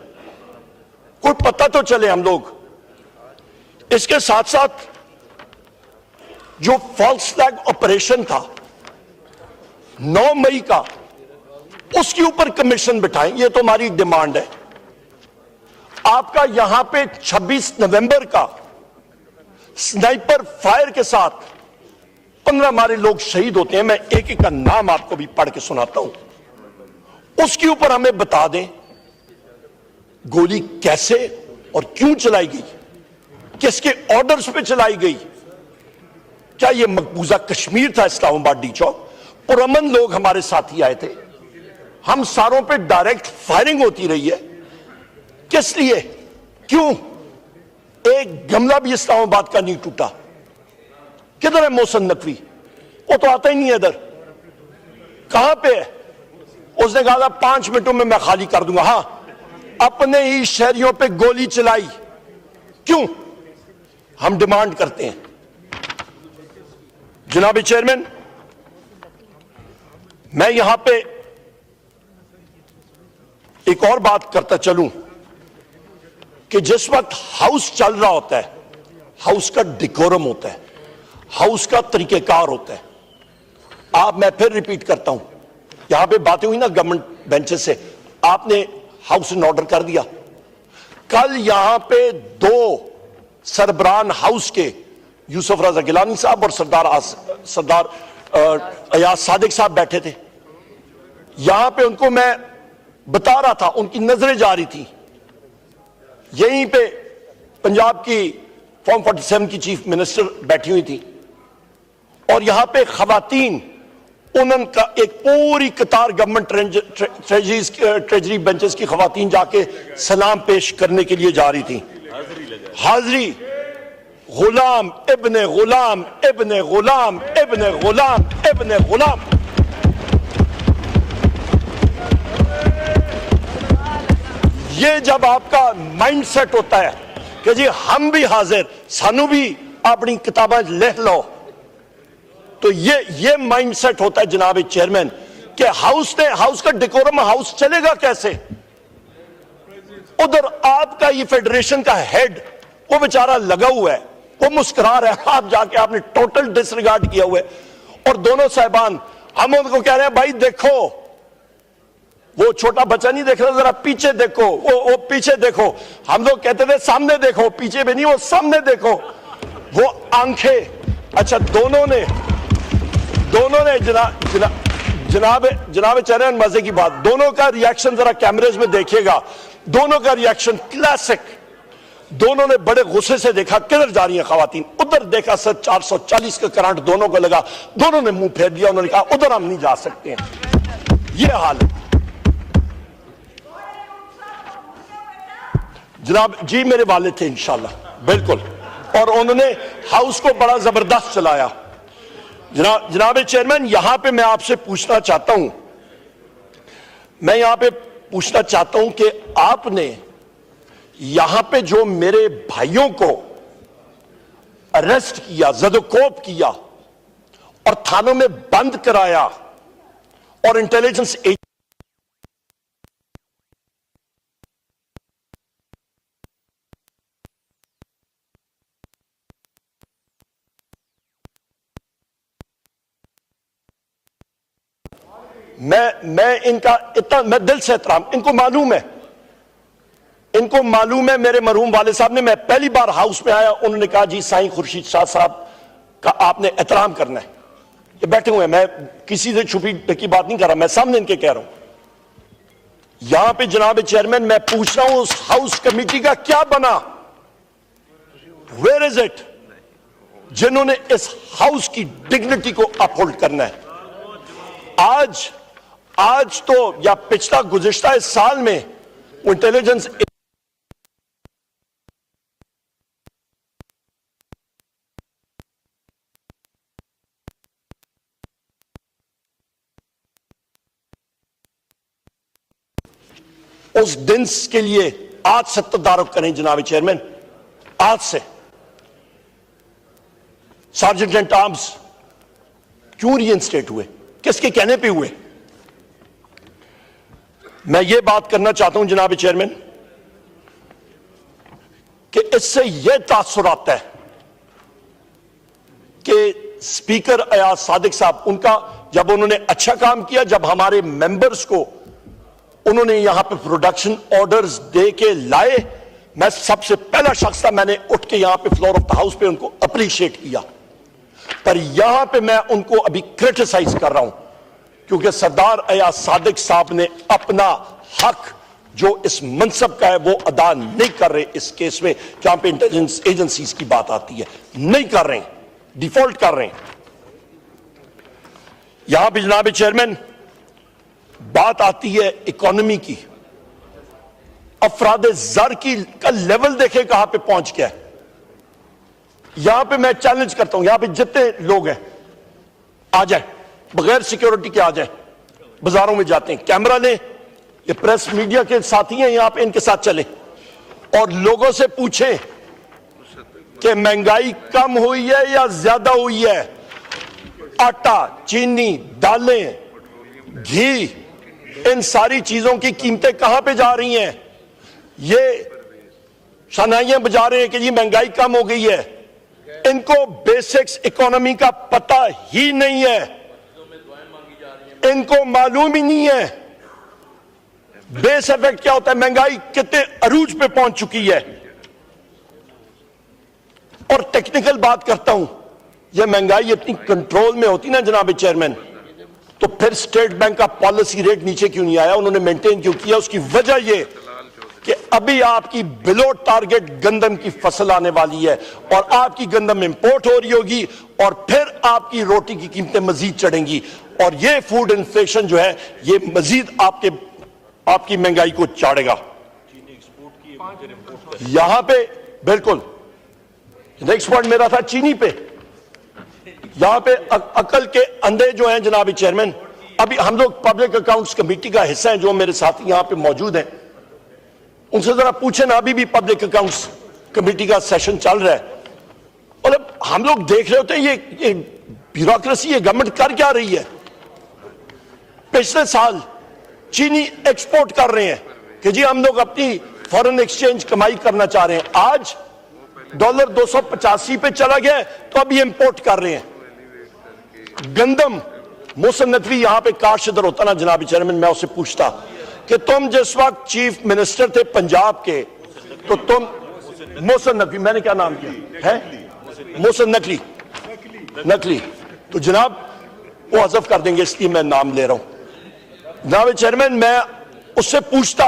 कोई पता तो चले हम लोग। इसके साथ साथ जो फॉल्स फ्लैग ऑपरेशन था 9 मई का, उसके ऊपर कमीशन बिठाएं, ये तो हमारी डिमांड है। आपका यहां पे 26 नवंबर का स्नाइपर फायर के साथ 15 हमारे लोग शहीद होते हैं। मैं एक एक का नाम आपको भी पढ़ के सुनाता हूं। उसके ऊपर हमें बता दें गोली कैसे और क्यों चलाई गई, किसके ऑर्डर्स पे चलाई गई। क्या यह मकबूजा कश्मीर था, इस्लामाबाद डी चौक? पुरअमन लोग हमारे साथी आए थे, हम सारों पे डायरेक्ट फायरिंग होती रही है। किस लिए, क्यों? एक गमला भी इस्लामाबाद का नहीं टूटा। किधर है मोहसिन नकवी? वो तो आता ही नहीं है इधर। कहां पे है? उसने कहा था 5 मिनटों में मैं खाली कर दूंगा। हां, अपने ही शहरियों पे गोली चलाई, क्यों? हम डिमांड करते हैं जनाब चेयरमैन। मैं यहां पे एक और बात करता चलूं कि जिस वक्त हाउस चल रहा होता है, हाउस का डिकोरम होता है। हाउस का तरीकेकार होता है। मैं फिर रिपीट करता हूं, यहां पे बातें हुई ना गवर्नमेंट बेंचेस से, आपने हाउस इन ऑर्डर कर दिया। कल यहां पे 2 सरबरान हाउस के यूसुफ रजा गिलानी साहब और सरदार अयाज सादिक साहब बैठे थे। यहां पे उनको मैं बता रहा था, उनकी नजरें जा रही थी। यहीं पे पंजाब की फॉर्म 47 की चीफ मिनिस्टर बैठी हुई थी और यहां पे खवातीन, उनका एक पूरी कतार गवर्नमेंट ट्रेजरी बेंचेस की खवातीन जाके सलाम पेश करने के लिए जा रही थी। हाजरी गुलाम इब्ने गुलाम इब्ने गुलाम इब्ने गुलाम इब्ने गुलाम। ये जब आपका माइंड सेट होता है कि जी हम भी हाजिर, सानू भी अपनी किताबें लिख लो, तो ये माइंड सेट होता है जनाब चेयरमैन कि हाउस का डेकोरम हाउस चलेगा कैसे। उधर आपका ये फेडरेशन का हेड वो बेचारा लगा हुआ है, वो मुस्कुरा रहा है, आप जाके आपने टोटल डिसरिगार्ड किया हुआ है। और दोनों साहिबान हम उनको कह रहे हैं भाई देखो, वो छोटा बच्चा नहीं देख रहा, जरा पीछे देखो, वो पीछे देखो। हम लोग कहते थे सामने देखो, पीछे भी नहीं, वो सामने देखो, वो आंखें। अच्छा दोनों ने जनाब चेयरमैन, मजे की बात, दोनों का रिएक्शन जरा कैमरेज में देखिएगा, दोनों का रिएक्शन क्लासिक। दोनों ने बड़े गुस्से से देखा किधर जा रही हैं खवातीन, उधर देखा सर 440 का करंट दोनों को लगा, दोनों ने मुंह फेर दिया, उन्होंने कहा उधर हम नहीं जा सकते हैं। ये हाल है जनाब जी। मेरे वाले थे इंशाल्लाह, बिल्कुल, और उन्होंने हाउस को बड़ा जबरदस्त चलाया। जनाब चेयरमैन, यहां पे मैं आपसे पूछना चाहता हूं, कि आपने यहां पे जो मेरे भाइयों को अरेस्ट किया, जदोकोब किया और थानों में बंद कराया और इंटेलिजेंस मैं इनका इतना, मैं दिल से एहतराम, इनको मालूम है मेरे मरहूम वाले साहब ने, मैं पहली बार हाउस में आया, उन्होंने कहा जी साईं खुर्शीद शाह साहब का आपने एहतराम करना है। ये बैठे हुए हैं, मैं किसी से छुपी की बात नहीं कर रहा, मैं सामने इनके कह रहा हूं। यहां पे जनाब चेयरमैन मैं पूछ रहा हूं, उस हाउस कमेटी का क्या बना? Where is it? जिन्होंने इस हाउस की डिग्निटी को अपहोल्ड करना है। आज तो या पिछला गुज़िश्ता इस साल में इंटेलिजेंस उस दिन के लिए आज से तदारुक करें जनाब चेयरमैन, आज से। सार्जेंट आर्म्स क्यों रीइंस्टेट हुए, किसके कहने पे हुए? मैं ये बात करना चाहता हूं जनाब चेयरमैन कि इससे यह तासुर आता है कि स्पीकर अयाज सादिक साहब, उनका जब उन्होंने अच्छा काम किया, जब हमारे मेंबर्स को उन्होंने यहां पे प्रोडक्शन ऑर्डर्स दे के लाए, मैं सबसे पहला शख्स था, मैंने उठ के यहां पे फ्लोर ऑफ द हाउस पे उनको अप्रिशिएट किया। पर यहां पे मैं उनको अभी क्रिटिसाइज कर रहा हूं क्योंकि सरदार अयाज सादिक साहब ने अपना हक जो इस मनसब का है वो अदा नहीं कर रहे। इस केस में जहां पे इंटेलिजेंस एजेंसीज की बात आती है, नहीं कर रहे, डिफॉल्ट कर रहे हैं। यहां पे जनाब चेयरमैन बात आती है इकोनॉमी की, अफराद ज़र की का लेवल देखे कहां पे पहुंच गया है। यहां पे मैं चैलेंज करता हूं, यहां पे जितने लोग हैं आ जाए, बगैर सिक्योरिटी के आ जाए, बाजारों में जाते हैं, कैमरा लें, ये प्रेस मीडिया के साथी हैं यहां पे, इनके साथ चले और लोगों से पूछें कि महंगाई कम हुई है या ज्यादा हुई है। आटा, चीनी, दालें, घी, इन सारी चीजों की कीमतें कहां पे जा रही हैं? ये शनाइयां बजा रहे हैं कि जी महंगाई कम हो गई है। इनको बेसिक्स इकोनॉमी का पता ही नहीं है, इनको मालूम ही नहीं है बेस इफेक्ट क्या होता है, महंगाई कितने अरूज पे पहुंच चुकी है। और टेक्निकल बात करता हूं, यह महंगाई अपनी कंट्रोल में होती ना जनाब चेयरमैन, तो फिर स्टेट बैंक का पॉलिसी रेट नीचे क्यों नहीं आया, उन्होंने मेंटेन क्यों किया? उसकी वजह यह कि अभी आपकी बिलो टारगेट गंदम की फसल आने वाली है और आपकी गंदम इंपोर्ट हो रही होगी और फिर आपकी रोटी की कीमतें मजीद चढ़ेंगी और ये फूड इन्फ्लेशन जो है ये मजीद आपकी महंगाई को चाड़ेगा। यहां पे बिल्कुल नेक्स्ट पॉइंट मेरा था चीनी पे, यहां पे अकल के अंधे जो हैं जनाब चेयरमैन, अभी हम लोग पब्लिक अकाउंट्स कमेटी का हिस्सा हैं, जो मेरे साथी यहां पे मौजूद हैं, उनसे जरा पूछे ना, अभी भी पब्लिक अकाउंट्स कमेटी का सेशन चल रहा है और अब हम लोग देख रहे होते हैं ये ब्यूरोक्रेसी, ये गवर्नमेंट कर क्या रही है। पिछले साल चीनी एक्सपोर्ट कर रहे हैं कि जी हम लोग अपनी फॉरेन एक्सचेंज कमाई करना चाह रहे हैं, आज डॉलर 285 पे चला गया तो अभी इंपोर्ट कर रहे हैं। गंदम मोहसिन नकवी यहां पे काश इधर होता ना जनाब चेयरमैन, मैं उससे पूछता कि तुम जिस वक्त चीफ मिनिस्टर थे पंजाब के, तो तुम मोहसिन नकवी, मैंने क्या नाम किया है, मोहसिन नकली, तो जनाब वो हज़फ कर देंगे इसलिए मैं नाम ले रहा हूं। जनाब चेयरमैन, मैं उससे पूछता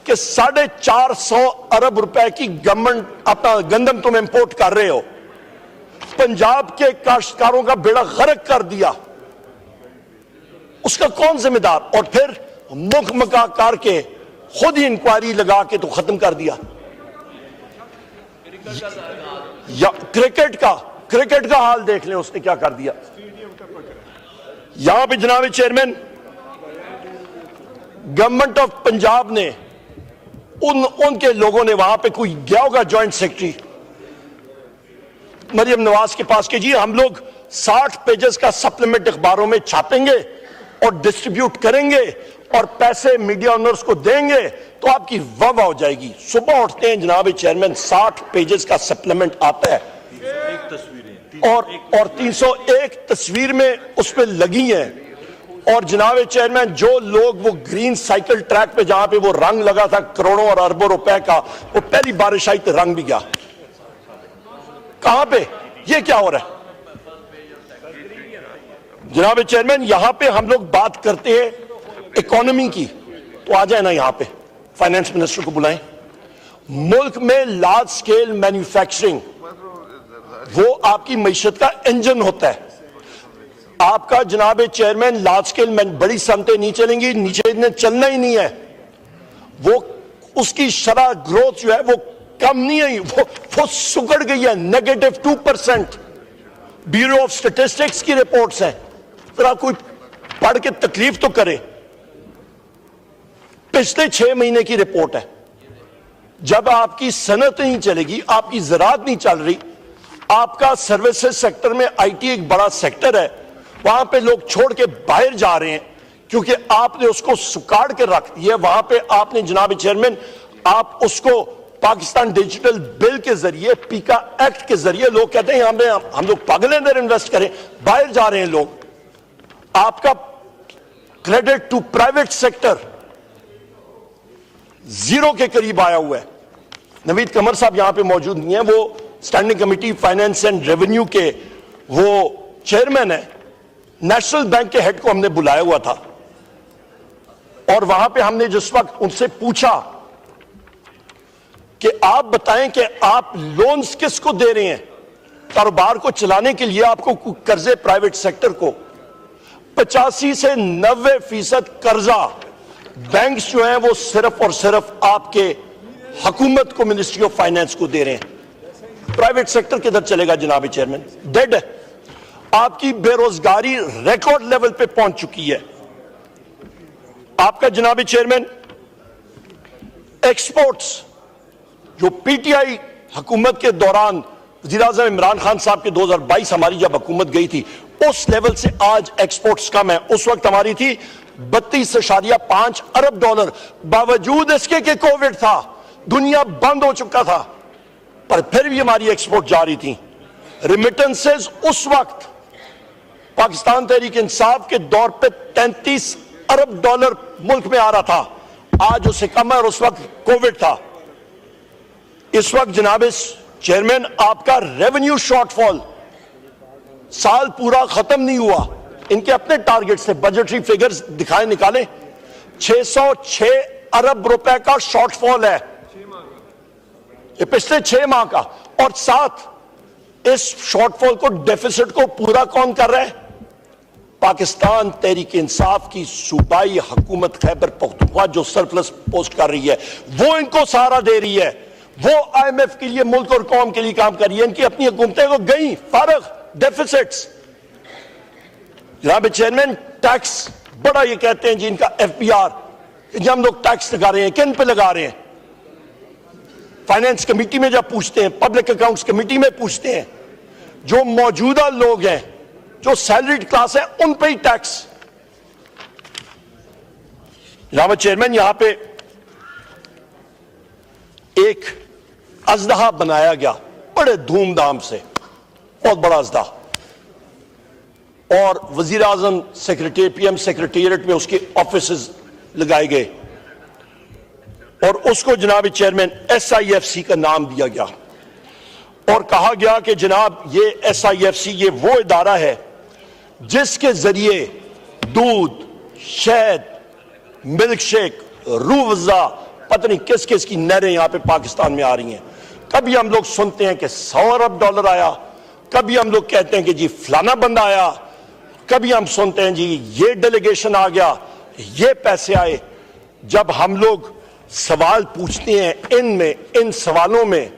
कि 450 अरब रुपए की गवर्नमेंट अपना गंदम तुम इंपोर्ट कर रहे हो, पंजाब के काश्तकारों का बेड़ा गर्क कर दिया, उसका कौन जिम्मेदार? और फिर मुख मका करके खुद ही इंक्वायरी लगा के तो खत्म कर दिया। या क्रिकेट का हाल देख लें उसने क्या कर दिया। यहां पे जनाब चेयरमैन, गवर्नमेंट ऑफ पंजाब ने उनके लोगों ने वहां पे कोई गया होगा जॉइंट सेक्रेटरी मरियम नवाज के पास कि जी हम लोग 60 पेजेस का सप्लीमेंट अखबारों में छापेंगे और डिस्ट्रीब्यूट करेंगे और पैसे मीडिया ओनर्स को देंगे तो आपकी वाह हो जाएगी। सुबह उठते हैं जनाब चेयरमैन, 60 पेजेस का सप्लीमेंट आता है और 301 तस्वीर में उस पर लगी है। और जनाब चेयरमैन, जो लोग वो ग्रीन साइकिल ट्रैक पे जहां पे वो रंग लगा था करोड़ों और अरबों रुपए का, वो पहली बारिश आई तो रंग भी गया। कहां पे ये क्या हो रहा है जनाब चेयरमैन? यहां पे हम लोग बात करते हैं इकोनॉमी की, तो आ जाए ना यहां पे फाइनेंस मिनिस्टर को बुलाएं। मुल्क में लार्ज स्केल मैन्युफैक्चरिंग वो आपकी मईशत का इंजन होता है। आपका जनाब चेयरमैन लार्ज स्केल में बड़ी सनतें नहीं चलेंगी, नीचे इतने चलना ही नहीं है, वो उसकी शरह ग्रोथ जो है वो कम नहीं है, वो सुगड़ गई है, -2%। ब्यूरो ऑफ स्टैटिस्टिक्स की रिपोर्ट्स हैं, जरा कोई पढ़ के तकलीफ तो करे। पिछले 6 महीने की रिपोर्ट है। जब आपकी सनत नहीं चलेगी, आपकी ज़राअत नहीं चल रही, आपका सर्विसेज सेक्टर में आईटी एक बड़ा सेक्टर है, वहां पे लोग छोड़ के बाहर जा रहे हैं क्योंकि आपने उसको सुकाड़ के रख दिया। वहां पे आपने जनाब चेयरमैन, आप उसको पाकिस्तान डिजिटल बिल के जरिए, पीका एक्ट के जरिए, लोग कहते हैं हम लोग पागल हैं अंदर इन्वेस्ट करें, बाहर जा रहे हैं लोग। आपका क्रेडिट टू प्राइवेट सेक्टर 0 के करीब आया हुआ है। नवीद कमर साहब यहां पे मौजूद नहीं है, वो standing committee finance and revenue के वो चेयरमैन है। नेशनल बैंक के हेड को हमने बुलाया हुआ था और वहां पे हमने जिस वक्त उनसे पूछा कि आप बताएं कि आप लोन्स किसको दे रहे हैं कारोबार को चलाने के लिए, आपको कर्जे प्राइवेट सेक्टर को, 85 से 90% कर्जा बैंक्स जो हैं वो सिर्फ और सिर्फ आपके हुकूमत को, मिनिस्ट्री ऑफ फाइनेंस को दे रहे हैं। प्राइवेट सेक्टर किधर चलेगा जनाब चेयरमैन? डेड है। आपकी बेरोजगारी रिकॉर्ड लेवल पे पहुंच चुकी है। आपका जनाब चेयरमैन एक्सपोर्ट्स जो पीटीआई हुकूमत के दौरान वज़ीर आज़म इमरान खान साहब के 2022 हमारी जब हुकूमत गई थी, उस लेवल से आज एक्सपोर्ट्स कम है। उस वक्त हमारी थी 32.5 अरब डॉलर, बावजूद इसके कि कोविड था, दुनिया बंद हो चुका था, पर फिर भी हमारी एक्सपोर्ट जारी थी। रिमिटेंसेस उस वक्त पाकिस्तान तहरीक इंसाफ के दौर पे 33 अरब डॉलर मुल्क में आ रहा था, आज उससे कम है और उस वक्त कोविड था। इस वक्त जनाब चेयरमैन आपका रेवेन्यू शॉर्टफॉल साल पूरा खत्म नहीं हुआ, इनके अपने टारगेट से बजटरी फिगर्स दिखाए निकाले, 606 अरब रुपए का शॉर्टफॉल है ये पिछले 6 माह का, और साथ इस शॉर्टफॉल को डेफिसिट को पूरा कौन कर रहा है? पाकिस्तान तहरीक इंसाफ की सूबाई हुकूमत खैबर पख्तूनख्वा जो सरप्लस पोस्ट कर रही है वो इनको सहारा दे रही है, वो IMF के लिए मुल्क और कौम के लिए काम कर रही है। इनकी अपनी हुकूमतें को गई फारग डेफिसिट्स। जनाब चेयरमैन टैक्स बड़ा ये कहते हैं जी इनका FBR, जब हम लोग टैक्स लगा रहे हैं किन पे लगा रहे हैं? फाइनेंस कमेटी में जब पूछते हैं, पब्लिक अकाउंट्स कमेटी में पूछते हैं, जो मौजूदा लोग हैं जो सैलरीड क्लास है उन पे ही टैक्स। जनाब चेयरमैन यहां पे एक अजदहा बनाया गया बड़े धूमधाम से, बहुत बड़ा अजदहा, और वजीर आजम सेक्रेटरी PM सेक्रेटेरिएट में उसके ऑफिस लगाए गए और उसको जनाब चेयरमैन SIFC का नाम दिया गया और कहा गया कि जनाब ये SIFC ये वो इदारा है जिसके जरिए दूध, शहद, मिल्क शेक, रूह अफ़ज़ा, पता नहीं किस किस की नहरें यहां पे पाकिस्तान में आ रही हैं। कभी हम लोग सुनते हैं कि 100 अरब डॉलर आया, कभी हम लोग कहते हैं कि जी फलाना बंदा आया, कभी हम सुनते हैं जी ये डेलीगेशन आ गया, ये पैसे आए। जब हम लोग सवाल पूछते हैं इन सवालों में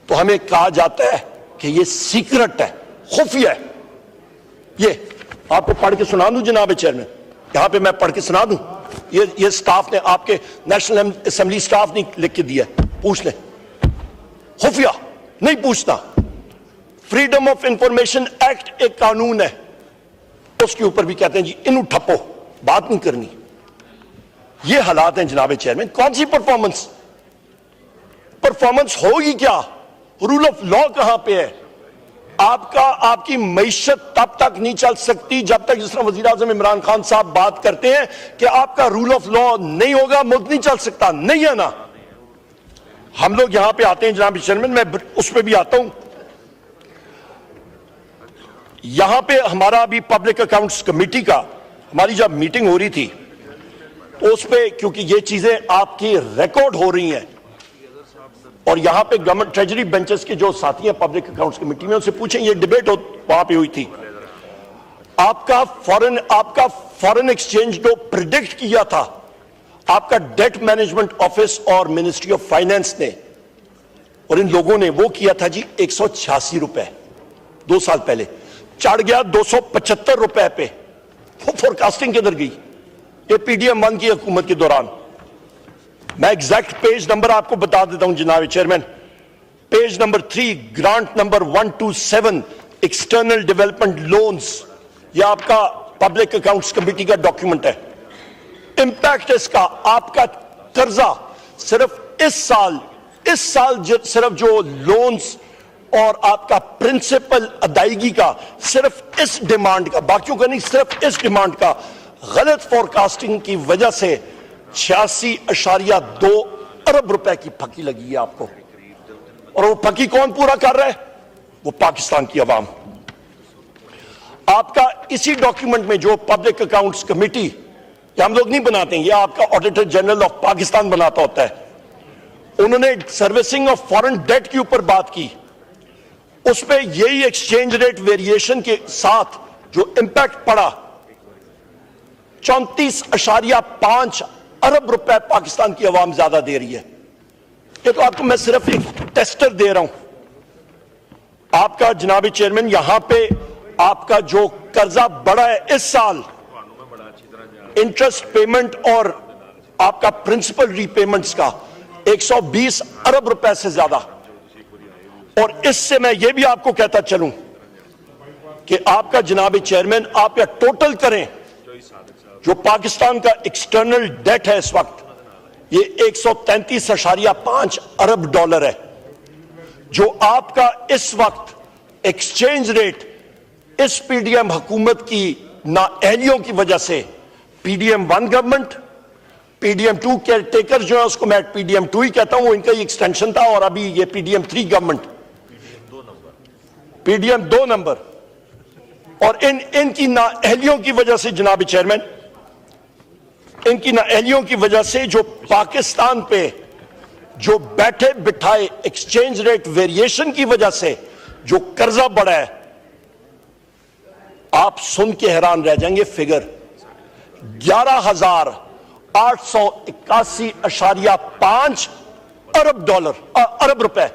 तो हमें कहा जाता है कि ये सीक्रेट है, खुफिया है। ये आपको पढ़ के सुना दूं जनाब चेयरमैन, यहां पे मैं पढ़ के सुना दूं, ये स्टाफ ने, आपके नेशनल असेंबली स्टाफ ने लिख के दिया, पूछ लें। खुफिया नहीं पूछता। फ्रीडम ऑफ इंफॉर्मेशन एक्ट एक कानून है, उसके ऊपर भी कहते हैं जी इन्हू ठप्पो, बात नहीं करनी। ये हालात हैं जनाब चेयरमैन। कौन सी परफॉर्मेंस होगी? क्या रूल ऑफ लॉ कहां पे है? आपकी मईशत तब तक नहीं चल सकती जब तक, जिस तरह वजीर आजम इमरान खान साहब बात करते हैं कि आपका रूल ऑफ लॉ नहीं होगा मुल्क नहीं चल सकता, नहीं है ना। हम लोग यहां पे आते हैं जनाब चेयरमैन, मैं उस पर भी आता हूं। यहां पे हमारा अभी पब्लिक अकाउंट्स कमेटी का हमारी जब मीटिंग हो रही थी तो उस पे, क्योंकि ये चीजें आपकी रिकॉर्ड हो रही हैं और यहां पे गवर्नमेंट ट्रेजरी बेंचेस के जो साथी हैं पब्लिक अकाउंट्स कमेटी में, उनसे पूछें, ये डिबेट वहां पे हुई थी। आपका फॉरेन एक्सचेंज जो प्रिडिक्ट किया था आपका डेट मैनेजमेंट ऑफिस और मिनिस्ट्री ऑफ फाइनेंस ने, और इन लोगों ने वो किया था जी 186 रुपए 2 साल पहले, चढ़ गया 275 रुपए पे। वो फोरकास्टिंग किधर गई? ये PDM-1 की हुकूमत के दौरान। मैं एग्जैक्ट पेज नंबर आपको बता देता हूं जनाब chairman, page number 3, grant number 127, external development loans, ये आपका पब्लिक अकाउंट्स कमेटी का डॉक्यूमेंट है। इंपैक्ट इसका, आपका कर्जा सिर्फ इस साल सिर्फ जो लोन्स और आपका प्रिंसिपल अदायगी का, सिर्फ इस डिमांड का, बाकियों का नहीं, सिर्फ इस डिमांड का गलत फोरकास्टिंग की वजह से 86.2 अरब रुपए की फकी लगी है आपको। और वो फकी कौन पूरा कर रहा है? वो पाकिस्तान की अवाम। आपका इसी डॉक्यूमेंट में जो पब्लिक अकाउंट्स कमेटी, हम लोग नहीं बनाते हैं, ये आपका ऑडिटर जनरल ऑफ पाकिस्तान बनाता होता है, उन्होंने सर्विसिंग ऑफ फॉरेन डेट के ऊपर बात की। उस पर यही एक्सचेंज रेट वेरिएशन के साथ जो इंपैक्ट पड़ा 34.5 अरब रुपए पाकिस्तान की आवाम ज्यादा दे रही है। ये तो आपको मैं सिर्फ एक टेस्टर दे रहा हूं। आपका जनाबी चेयरमैन यहां पे आपका जो कर्जा बढ़ा है इस साल, इंटरेस्ट पेमेंट और आपका प्रिंसिपल रीपेमेंट्स का 120 अरब रुपए से ज्यादा। और इससे मैं ये भी आपको कहता चलूं कि आपका जनाबी चेयरमैन आप या टोटल करें, जो पाकिस्तान का एक्सटर्नल डेट है इस वक्त ये 133.5 अरब डॉलर है, जो आपका इस वक्त एक्सचेंज रेट इस पीडीएम हुकूमत की नाअहलियों की वजह से PDM 1 government, PDM 2 care taker जो है उसको मैं पीडीएम 2 ही कहता हूं, इनका ही एक्सटेंशन था, और अभी ये पीडीएम 3 गवर्नमेंट, पीडीएम 2 नंबर, और इनकी नाअहलियों की वजह से जनाब चेयरमैन, इनकी नाअहलियों की वजह से जो पाकिस्तान पे जो बैठे बिठाए एक्सचेंज रेट वेरिएशन की वजह से जो कर्जा बढ़ा है, आप सुन के हैरान रह जाएंगे। फिगर 11,881.5 अरब डॉलर, अरब रुपए।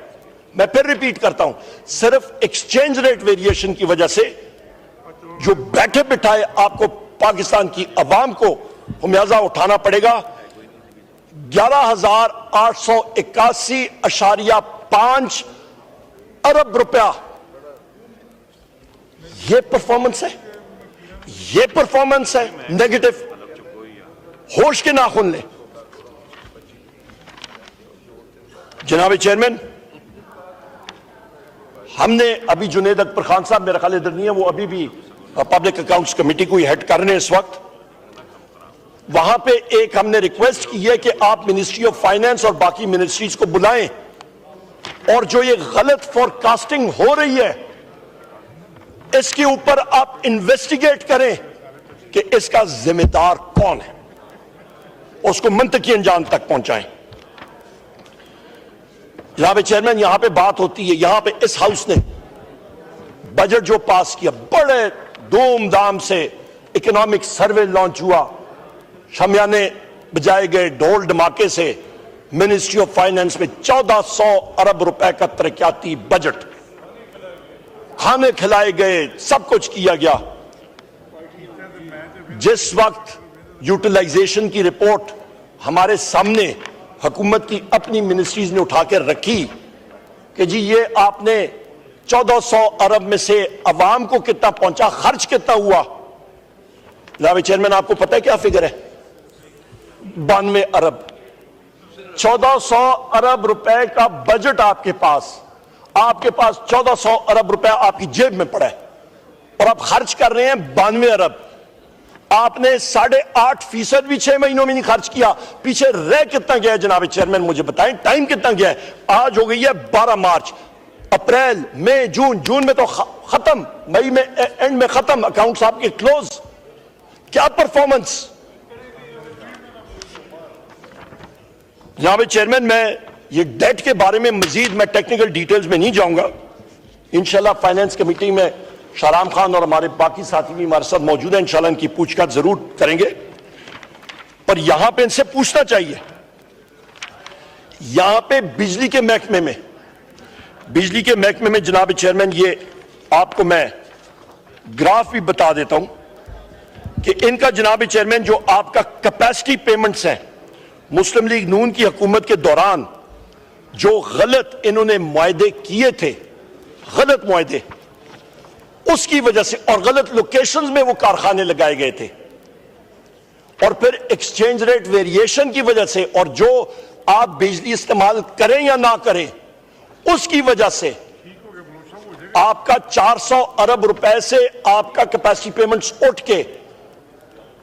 मैं फिर रिपीट करता हूं, सिर्फ एक्सचेंज रेट वेरिएशन की वजह से जो बैठे बिठाए आपको पाकिस्तान की अवाम को खुमियाजा उठाना पड़ेगा। 11,881.5 अरब रुपया, ये परफॉर्मेंस है, ये परफॉर्मेंस है नेगेटिव। होश के नाखून ले जनाब चेयरमैन। हमने अभी जुनेद अकबर खान साहब मेरा ख्याल इधर नहीं है, वो अभी भी पब्लिक अकाउंट्स कमेटी को ही हेड कर रहे हैं इस वक्त। वहां पे एक हमने रिक्वेस्ट की है कि आप मिनिस्ट्री ऑफ फाइनेंस और बाकी मिनिस्ट्रीज को बुलाएं, और जो ये गलत फोरकास्टिंग हो रही है इसके ऊपर आप इन्वेस्टिगेट करें कि इसका जिम्मेदार कौन है, उसको मंतकी अंजाम तक पहुंचाएं। जनाब चेयरमैन, यहां पे बात होती है, यहां पे इस हाउस ने बजट जो पास किया, बड़े धूमधाम से इकोनॉमिक सर्वे लॉन्च हुआ, शमियाने बजाए गए, ढोल धमाके से मिनिस्ट्री ऑफ फाइनेंस में 1400 अरब रुपए का तरक्याती बजट, खाने खिलाए गए, सब कुछ किया गया। जिस वक्त यूटिलाइजेशन की रिपोर्ट हमारे सामने हुकूमत की अपनी मिनिस्ट्रीज ने उठा कर रखी कि जी ये आपने 1400 अरब में से अवाम को कितना पहुंचा, खर्च कितना हुआ, जनाब चेयरमैन आपको पता है क्या फिगर है? 92 अरब। 1400 अरब रुपए का बजट आपके पास 1400 अरब रुपए आपकी जेब में पड़ा है, और आप खर्च कर रहे हैं 92 अरब। आपने 8.5% भी 6 महीनों में नहीं खर्च किया। पीछे रह कितना गया है जनाब चेयरमैन, मुझे बताएं, टाइम कितना गया है? आज हो गई है 12 मार्च, अप्रैल, मई, जून में तो खत्म, मई में एंड में खत्म, अकाउंट्स आपके क्लोज। क्या परफॉर्मेंस जनाब चेयरमैन। मैं ये डेट के बारे में मजीद मैं टेक्निकल डिटेल्स में नहीं जाऊंगा, इंशाल्लाह फाइनेंस कमेटी में शाहराम खान और हमारे बाकी साथी भी हमारे साथ मौजूद हैं, इंशाल्लाह इनकी पूछताछ जरूर करेंगे। पर यहां पे इनसे पूछना चाहिए, यहां पे बिजली के महकमे में जनाब चेयरमैन, ये आपको मैं ग्राफ भी बता देता हूं कि इनका जनाब चेयरमैन जो आपका कैपेसिटी पेमेंट्स हैं, मुस्लिम लीग नून की हुकूमत के दौरान जो गलत इन्होंने मुआहदे किए थे, गलत मुआहदे, उसकी वजह से, और गलत लोकेशंस में वो कारखाने लगाए गए थे, और फिर एक्सचेंज रेट वेरिएशन की वजह से, और जो आप बिजली इस्तेमाल करें या ना करें उसकी वजह से आपका 400 अरब रुपए से आपका कैपेसिटी पेमेंट्स उठ के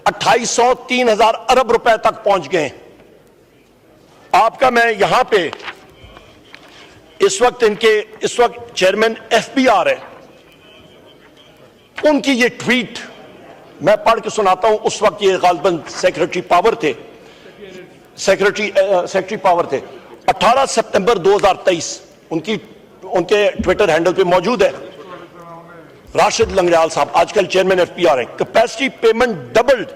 2800 3000 अरब रुपए तक पहुंच गए। आपका मैं यहां पे इस वक्त चेयरमैन एफबीआर है, उनकी ये ट्वीट मैं पढ़ के सुनाता हूं। उस वक्त ये गालिबन सेक्रेटरी पावर थे, 18 सितंबर 2023 उनके ट्विटर हैंडल पे मौजूद है। राशिद लंगड़ियाल साहब आजकल चेयरमैन एफबीआर हैं। Capacity payment doubled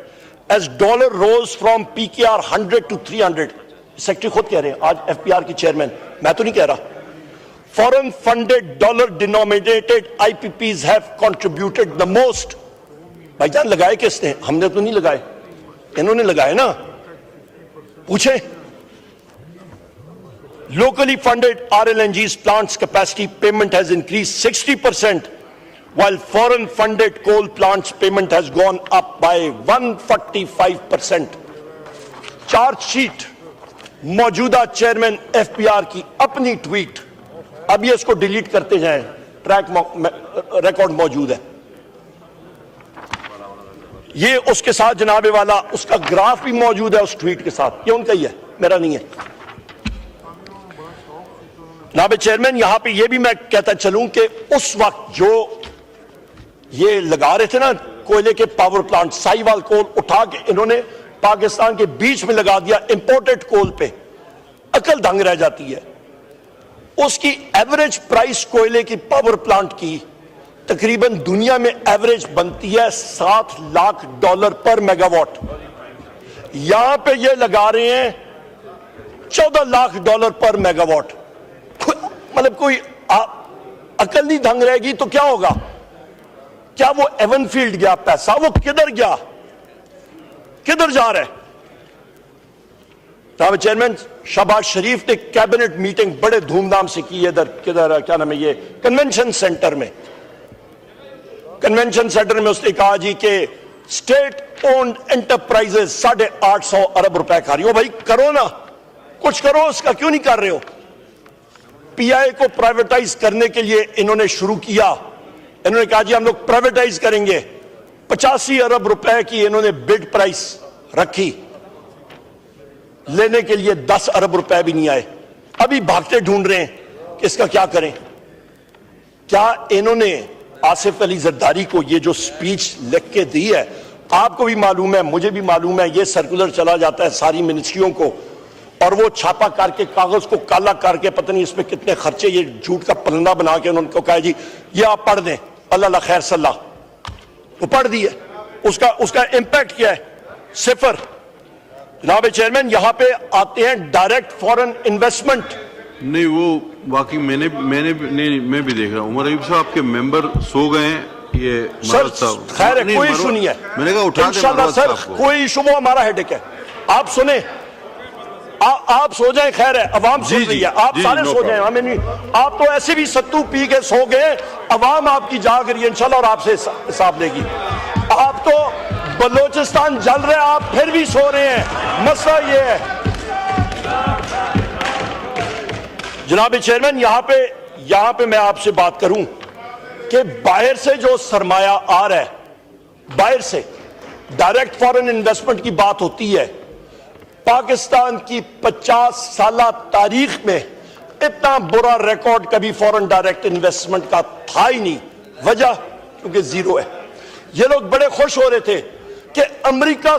as dollar rose from PKR 100 to 300। Secretary खुद कह रहे हैं, आज एफबीआर की चेयरमैन, मैं तो नहीं कह रहा। Foreign funded dollar denominated IPPs have contributed the most. भाईजान लगाए किसने? हमने तो नहीं लगाए, इन्होंने लगाए ना, पूछे। Locally funded RLNG's plants capacity payment has increased 60%, while foreign funded coal plants payment has gone up by 145%. Charge sheet मौजूदा चेयरमैन एफबीआर की अपनी ट्वीट अब ये इसको डिलीट करते जाएं, ट्रैक रिकॉर्ड मौजूद है। ये उसके साथ जनाबे वाला उसका ग्राफ भी मौजूद है उस ट्वीट के साथ, ये उनका ही है, मेरा नहीं है। जनाब चेयरमैन, यहां पे ये भी मैं कहता चलूं कि उस वक्त जो ये लगा रहे थे ना कोयले के पावर प्लांट, साहिवाल कोल उठा के इन्होंने पाकिस्तान के बीच में लगा दिया इंपोर्टेड कोल पे, अकल दंग रह जाती है। उसकी एवरेज प्राइस कोयले की पावर प्लांट की तकरीबन दुनिया में एवरेज बनती है $7 लाख पर मेगावाट। यहां पे ये लगा रहे हैं $14 लाख पर मेगावाट। मतलब कोई अकल नहीं दंग रहेगी तो क्या होगा? क्या वो एवनफील्ड गया पैसा, वो किधर गया, किधर जा रहा है? जनाब चेयरमैन, शहबाज शरीफ ने कैबिनेट मीटिंग बड़े धूमधाम से की इधर, किधर क्या नाम है, ये कन्वेंशन सेंटर में। कन्वेंशन सेंटर में उसने कहा जी कि स्टेट ओन्ड एंटरप्राइजेज 850 अरब रुपए खा रही हो। भाई करो ना, कुछ करो, उसका क्यों नहीं कर रहे हो? पीआई को प्राइवेटाइज करने के लिए इन्होंने शुरू किया, इन्होंने कहा जी हम लोग प्राइवेटाइज करेंगे। 85 अरब रुपए की इन्होंने बिड प्राइस रखी, लेने के लिए 10 अरब रुपए भी नहीं आए। अभी भागते ढूंढ रहे हैं कि इसका क्या करें। क्या इन्होंने आसिफ अली जरदारी को ये जो स्पीच लिख के दी है, आपको भी मालूम है, मुझे भी मालूम है, ये सर्कुलर चला जाता है सारी मिनिस्ट्रियों को, और वो छापा करके कागज को काला करके पता नहीं इसमें कितने खर्चे, ये झूठ का पलंदा बना के उन्होंने कहा जी ये आप पढ़ दें, अल्लाह खैर सल्लाह, वो पढ़ दी है। उसका इंपैक्ट क्या है? सिफर। जनाब चेयरमैन, यहां पे आते हैं डायरेक्ट फॉरेन इन्वेस्टमेंट। नहीं, वो वाकई मैंने नहीं, मैं भी देख रहा हूँ। उमर अयूब साहब आपके मेंबर सो गए हैं, ये सर खैर है, कोई इशू नहीं है, मैंने कहा उठा इंशाल्लाह सर, कोई इशू, वो हमारा हेडेक है। आप सुने, आप सो जाएं, खैर है, अवाम सो रही है, आप सारे सो जाएं, हमें नहीं। आप तो ऐसे भी सत्तू पी के सो गए, अवाम आपकी जाग रही है इंशाल्लाह और आपसे हिसाब लेगी। आप तो बलोचिस्तान जल रहे हैं, आप फिर भी सो रहे हैं, मसला ये है। जनाब चेयरमैन, यहां पे मैं आपसे बात करूं कि बाहर से जो सरमाया आ रहा है, बाहर से डायरेक्ट फॉरेन इन्वेस्टमेंट की बात होती है। पाकिस्तान की 50 साल तारीख में इतना बुरा रिकॉर्ड कभी फॉरेन डायरेक्ट इन्वेस्टमेंट का था ही नहीं। वजह क्योंकि जीरो है। ये लोग बड़े खुश हो रहे थे कि अमेरिका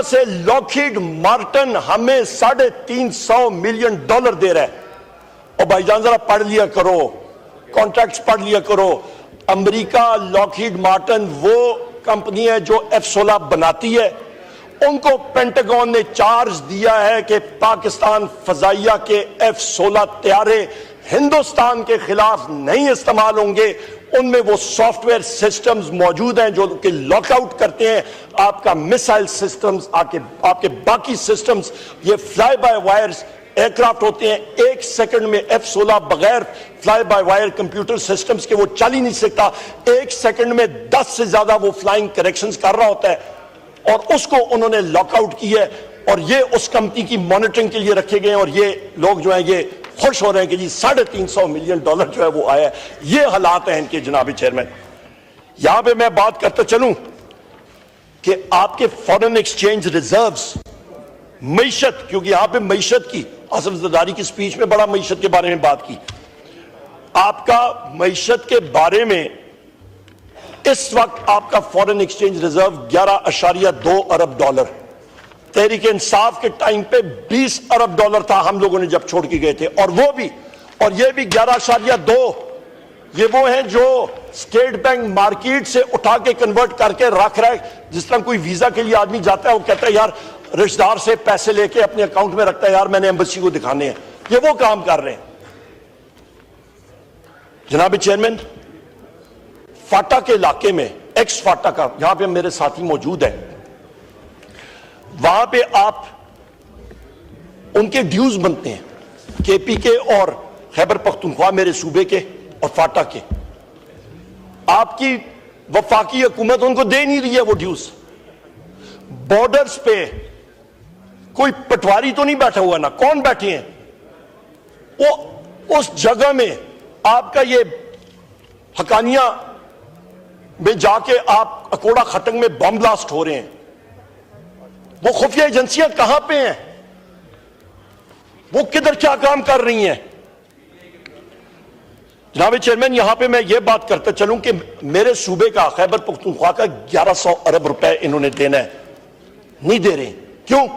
से लॉकहीड मार्टिन हमें $350 मिलियन दे रहा है। और भाईजान जरा पढ़ लिया करो, कॉन्ट्रैक्ट्स पढ़ लिया करो। अमेरिका लॉकहीड मार्टिन वो कंपनी है जो F-16 बनाती है। उनको पेंटागन ने चार्ज दिया है कि पाकिस्तान फजाइया के F-16 तैयारे हिंदुस्तान के खिलाफ नहीं इस्तेमाल होंगे। उनमें वो सॉफ्टवेयर सिस्टम्स मौजूद हैं जो कि लॉकआउट करते हैं आपका मिसाइल सिस्टम्स, आपके बाकी सिस्टम्स। ये फ्लाई बाय वायर्स एयरक्राफ्ट होते हैं, 1 सेकंड में F-16 बगैर fly by wire computer systems के वो चल ही नहीं सकता। 1 सेकंड में 10 से ज्यादा वो फ्लाइंग करेक्शंस कर रहा होता है, और उसको उन्होंने लॉकआउट किया है। और ये उस कंपनी की मॉनिटरिंग के लिए रखे गए हैं। और ये लोग जो है ये खुश हो रहे हैं कि जी $350 मिलियन जो है वो आया है। ये हालात हैं इनके। जनाब चेयरमैन, यहां पे मैं बात करता चलूं कि आपके फॉरेन एक्सचेंज रिजर्व्स, मईशत, क्योंकि यहां पे मईशत की आसिफ जरदारी की स्पीच में बड़ा मईशत के बारे में बात की। आपका मईशत के बारे में इस वक्त आपका फॉरेन एक्सचेंज रिजर्व $11.2 अरब, तहरीक इंसाफ के टाइम पे $20 अरब था हम लोगों ने जब छोड़ के गए थे। और वो भी, और ये भी 11.2, ये वो हैं जो स्टेट बैंक मार्केट से उठा के कन्वर्ट करके रख रहा है। जिस तरह कोई वीजा के लिए आदमी जाता है, वो कहता है यार रिश्तेदार से पैसे लेके अपने अकाउंट में रखता है, यार मैंने एम्बेसी को दिखाने हैं। ये वो काम कर रहे हैं। जनाब चेयरमैन, फाटा के इलाके में, एक्स फाटा का, यहां पे मेरे साथी मौजूद हैं, वहां पे आप उनके ड्यूज बनते हैं, केपी के और खैबर पख्तूनख्वा मेरे सूबे के और फाटा के। आपकी वफाकी हुकूमत उनको दे नहीं रही है वो ड्यूज। बॉर्डर्स पे कोई पटवारी तो नहीं बैठा हुआ ना, कौन बैठे हैं? वो उस जगह में आपका ये हकानिया में जाके आप अकोड़ा खटंग में बम ब्लास्ट हो रहे हैं। वो खुफिया एजेंसियां कहां पे हैं? वो किधर क्या काम कर रही हैं? जनाब चेयरमैन, यहां पे मैं ये बात करता चलूं कि मेरे सूबे का खैबर पख्तूनख्वा का 1100 अरब रुपए इन्होंने देना है, नहीं दे रहे। क्यों?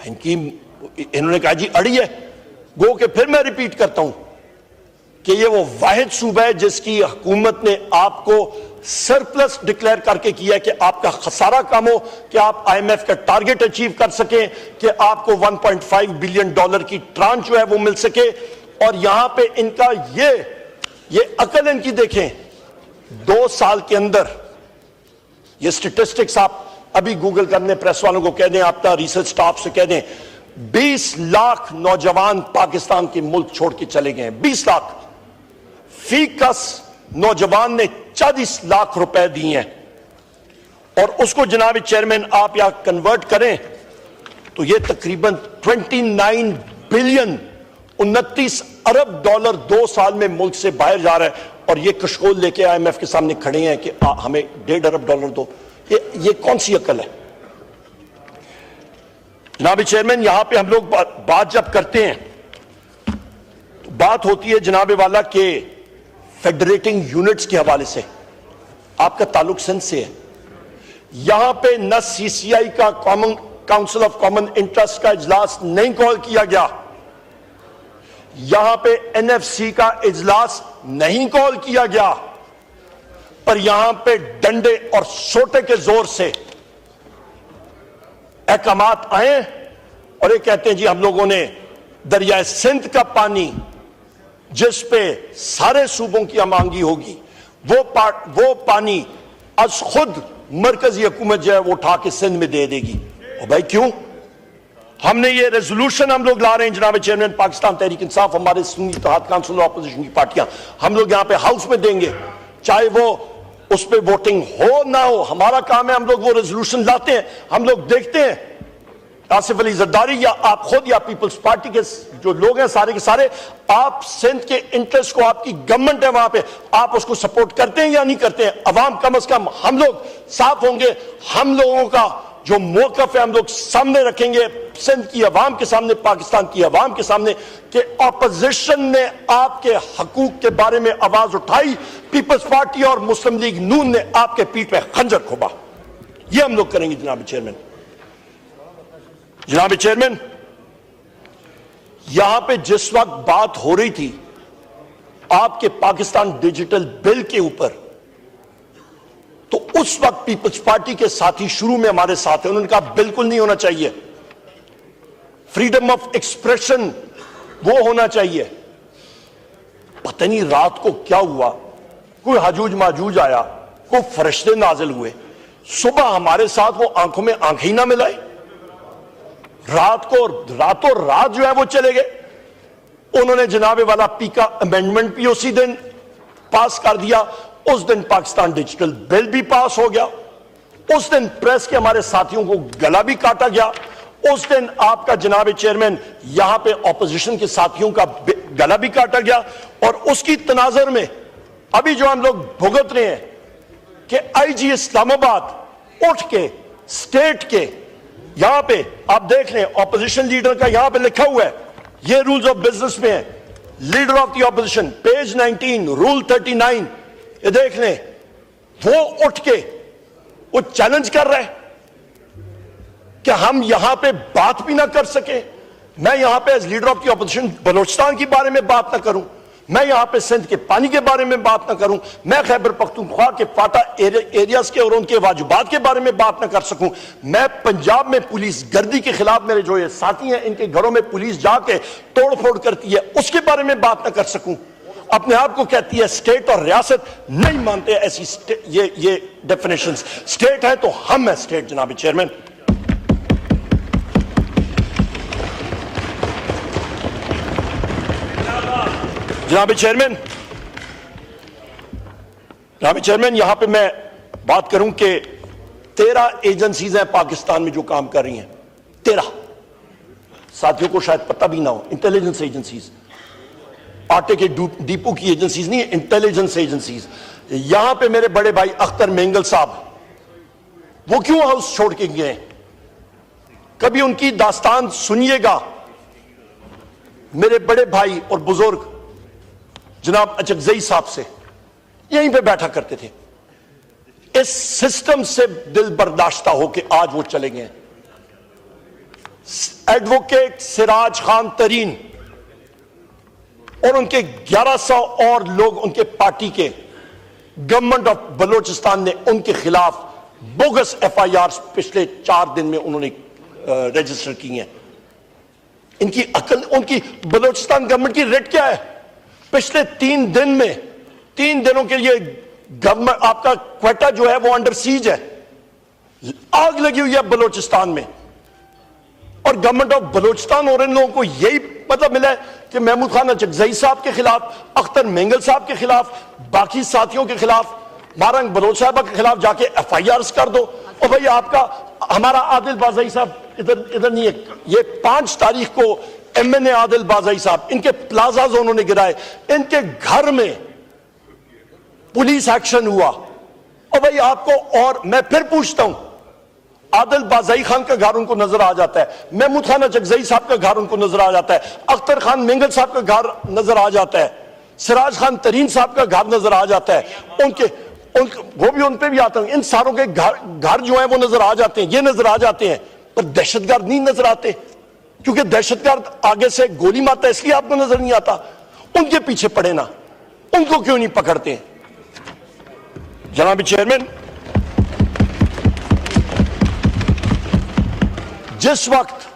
इन्होंने कहा जी अड़ी है। गो के फिर मैं रिपीट करता हूं कि ये वो वाहिद सूबा है जिसकी हुकूमत ने आपको सरप्लस डिक्लेयर करके किया है कि आपका खसारा कम हो, कि आप IMF का टारगेट अचीव कर सकें, कि आपको 1.5 बिलियन डॉलर की ट्रांच जो है वो मिल सके। और यहां पे इनका ये अकल इनकी देखें, 2 साल के अंदर ये स्टेटिस्टिक्स आप अभी गूगल करने, प्रेस वालों को कह दें, आपका रिसर्च स्टाफ से कह दें, 20 लाख नौजवान पाकिस्तान के मुल्क छोड़ के चले गए हैं। 20 लाख। फी कस नौजवान ने 40 लाख रुपए दिए हैं। और उसको जनाब चेयरमैन आप यहां कन्वर्ट करें तो यह तकरीबन 29 बिलियन 29 अरब डॉलर 2 साल में मुल्क से बाहर जा रहा है। और ये कशकोल लेके IMF के सामने खड़े हैं कि हमें 1.5 अरब डॉलर दो। ये कौन सी अकल है? जनाब चेयरमैन, यहां पे हम लोग बात जब करते हैं तो बात होती है जनाब वाला के फेडरेटिंग यूनिट्स के हवाले से। आपका ताल्लुक सिंध से है। यहां पे न CCI का common council of common interest का इजलास नहीं कॉल किया गया, यहां पे NFC का इजलास नहीं कॉल किया गया, पर यहां पे डंडे और सोटे के जोर से अहकामात आए और ये कहते हैं जी हम लोगों ने दरियाए सिंध का पानी जिस पे सारे सूबों की अमांगी होगी वो पानी आज खुद मरकजी हुकूमत जो है वो उठा के सिंध में दे देगी। और भाई क्यों? हमने ये रेजोल्यूशन हम लोग ला रहे हैं जनाब चेयरमैन, पाकिस्तान तहरीक इंसाफ, हमारे सुन्नी इत्तेहाद काउंसिल अपोजिशन की पार्टियां, हम लोग यहां पे हाउस में देंगे, चाहे वो उस पर वोटिंग हो ना हो। हमारा काम है, हम लोग वो रेजोल्यूशन लाते हैं, हम लोग देखते हैं आसिफ अली जरदारी या आप खुद या पीपल्स पार्टी के जो लोग हैं सारे के सारे, आप सिंध के इंटरेस्ट को, आपकी गवर्नमेंट है वहां पे, आप उसको सपोर्ट करते हैं या नहीं करते हैं? अवाम कम से कम हम लोग साफ होंगे, हम लोगों का जो मौकफ है हम लोग सामने रखेंगे सिंध की अवाम के सामने, पाकिस्तान की अवाम के सामने, कि ऑपोजिशन ने आपके हकूक के बारे में आवाज उठाई, पीपल्स पार्टी और मुस्लिम लीग नून ने आपके पीठ पे खंजर खोबा। ये हम लोग करेंगे जनाब चेयरमैन। जनाब चेयरमैन, यहां पे जिस वक्त बात हो रही थी आपके पाकिस्तान डिजिटल बिल के ऊपर, तो उस वक्त पीपल्स पार्टी के साथी शुरू में हमारे साथ हैं, उन्होंने कहा बिल्कुल नहीं होना चाहिए, फ्रीडम ऑफ एक्सप्रेशन वो होना चाहिए। पता नहीं रात को क्या हुआ, कोई हजूज माजूज आया, कोई फरिश्ते नाजिल हुए, सुबह हमारे साथ वो आंखों में आंखें ही ना मिलाई, रातों रात जो है वो चले गए। उन्होंने जनाबे वाला पीका अमेंडमेंट भी उसी दिन पास कर दिया, उस दिन पाकिस्तान डिजिटल बिल भी पास हो गया, उस दिन प्रेस के हमारे साथियों को गला भी काटा गया, उस दिन आपका जनाब चेयरमैन यहां पे ऑपोजिशन के साथियों का गला भी काटा गया। और उसकी तनाजर में अभी जो हम लोग भुगत रहे हैं कि IG इस्लामाबाद उठ के स्टेट के यहां पे आप देख लें, ऑपोजिशन लीडर का यहां पे लिखा हुआ है, ये रूल्स ऑफ बिजनेस में है, leader of the opposition page 19 rule 39, ये देख लें, वो उठ के वो चैलेंज कर रहा है कि हम यहां पे बात भी ना कर सके। मैं यहां पे as leader of the opposition Balochistan के बारे में बात ना करूं, मैं यहां पे सिंध के पानी के बारे में बात ना करूं, मैं खैबर पख्तूनख्वा के फाटा एरियाज के और उनके वाजिबात के बारे में बात ना कर सकूं, मैं पंजाब में पुलिस गर्दी के खिलाफ मेरे जो ये साथी हैं इनके घरों में पुलिस जाके तोड़ फोड़ करती है उसके बारे में बात ना कर सकूं। अपने आप को कहती है स्टेट और रियासत, नहीं मानते ऐसी ये डेफिनेशंस। स्टेट है तो हम है स्टेट जनाब चेयरमैन। जनाब चेयरमैन, यहां पे मैं बात करूं कि 13 एजेंसीज हैं पाकिस्तान में जो काम कर रही हैं, 13 साथियों को शायद पता भी ना हो, इंटेलिजेंस एजेंसीज। आटे के डिपो की एजेंसीज नहीं, इंटेलिजेंस एजेंसीज। यहां पे मेरे बड़े भाई अख्तर मेंगल साहब, वो क्यों हाउस छोड़ के गए? कभी उनकी दास्तान सुनिएगा। मेरे बड़े भाई और बुजुर्ग जनाब अचकजई साहब से यहीं पे बैठा करते थे। इस सिस्टम से दिल बर्दाश्ता होके आज वो चले गए। एडवोकेट सिराज खान तरीन और उनके 1100 और लोग उनके पार्टी के, गवर्नमेंट ऑफ बलोचिस्तान ने उनके खिलाफ बोगस FIR पिछले 4 दिन में उन्होंने रजिस्टर की हैं। इनकी अकल, उनकी बलोचिस्तान गवर्नमेंट की रेट क्या है? पिछले 3 दिन में, 3 दिनों के लिए गवर्नमेंट, आपका क्वेटा जो है वो अंडर सीज है। आग लगी हुई है बलोचिस्तान में, और गवर्नमेंट ऑफ बलोचिस्तान और इन लोगों को यही मतलब मिला है कि महमूद खान अचकजई साहब के खिलाफ, अख्तर मेंगल साहब के खिलाफ, बाकी साथियों के खिलाफ, मारंग बलोच साहब के खिलाफ जाके FIRs कर दो। और भाई आपका, हमारा आदिल बाज़ई साहब इधर नहीं है, ये 5 तारीख को MNA आदिल बाज़ई साहब, इनके प्लाजाज उन्होंने गिराए, इनके घर में पुलिस एक्शन हुआ। और भाई आपको, और मैं फिर पूछता हूं, आदिल बाज़ई खान का घर उनको नजर आ जाता है, महमूद खान अचकजई साहब का घर उनको नजर आ जाता है, अख्तर खान मेंगल साहब का घर नजर आ जाता है, सिराज खान तरीन साहब का घर नजर आ जाता है, वो भी उन पे भी आता हूं। इन सारों के घर जो है वो नजर आ जाते हैं, ये नजर आ जाते हैं, पर दहशतगर्द नहीं नजर आते, क्योंकि दहशतगर्द आगे से गोली मारता है, इसलिए आपको नजर नहीं आता। उनके पीछे पड़े ना, उनको क्यों नहीं पकड़ते? जनाब चेयरमैन, जिस वक्त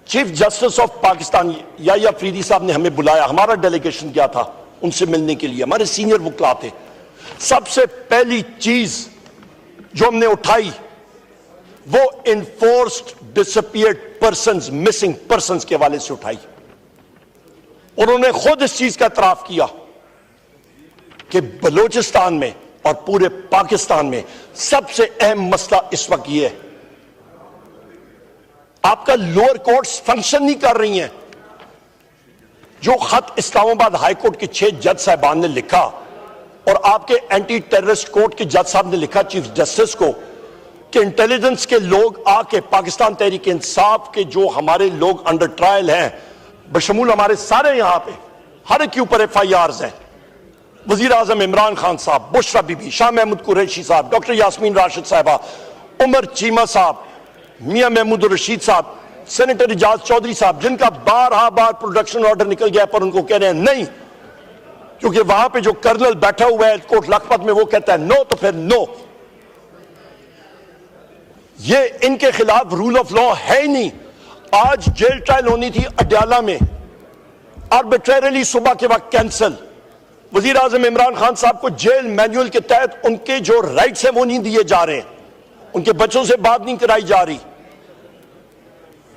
chief justice of Pakistan Yahya Afridi साहब ने हमें बुलाया, हमारा डेलीगेशन गया था उनसे मिलने के लिए, हमारे सीनियर वकील थे, सबसे पहली चीज जो हमने उठाई वो enforced disappeared persons, missing persons के हवाले से उठाई। उन्होंने खुद इस चीज का इतराफ किया कि बलूचिस्तान में और पूरे पाकिस्तान में सबसे अहम मसला इस वक्त यह है, आपका लोअर कोर्ट्स फंक्शन नहीं कर रही हैं। जो खत इस्लामाबाद हाई कोर्ट के 6 जज साहबान ने लिखा और आपके एंटी टेररिस्ट कोर्ट के जज साहब ने लिखा चीफ जस्टिस को कि इंटेलिजेंस के लोग आके पाकिस्तान तहरीक इंसाफ के जो हमारे लोग अंडर ट्रायल हैं, बशमूल हमारे सारे यहां पे हर एक के ऊपर FIRs हैं, वजीर आजम इमरान खान साहब, बुशरा बीबी, शाह महमूद कुरैशी साहब, डॉक्टर यास्मीन राशिद साहबा, उमर चीमा साहब, मियां महमूद रशीद साहब, सेनेटर इजाज चौधरी साहब, जिनका बार प्रोडक्शन ऑर्डर निकल गया पर उनको कह रहे हैं नहीं, क्योंकि वहां पे जो कर्नल बैठा हुआ है कोर्ट लखपत में वो कहता है नो, तो फिर नो। ये इनके खिलाफ रूल ऑफ लॉ है ही नहीं। आज जेल ट्रायल होनी थी अडयाला में, आर्बिट्रेरली सुबह के वक्त कैंसिल। वजीर आजम इमरान खान साहब को जेल मैनुअल के तहत उनके जो राइट्स हैं वो नहीं दिए जा रहे, उनके बच्चों से बात नहीं कराई जा रही,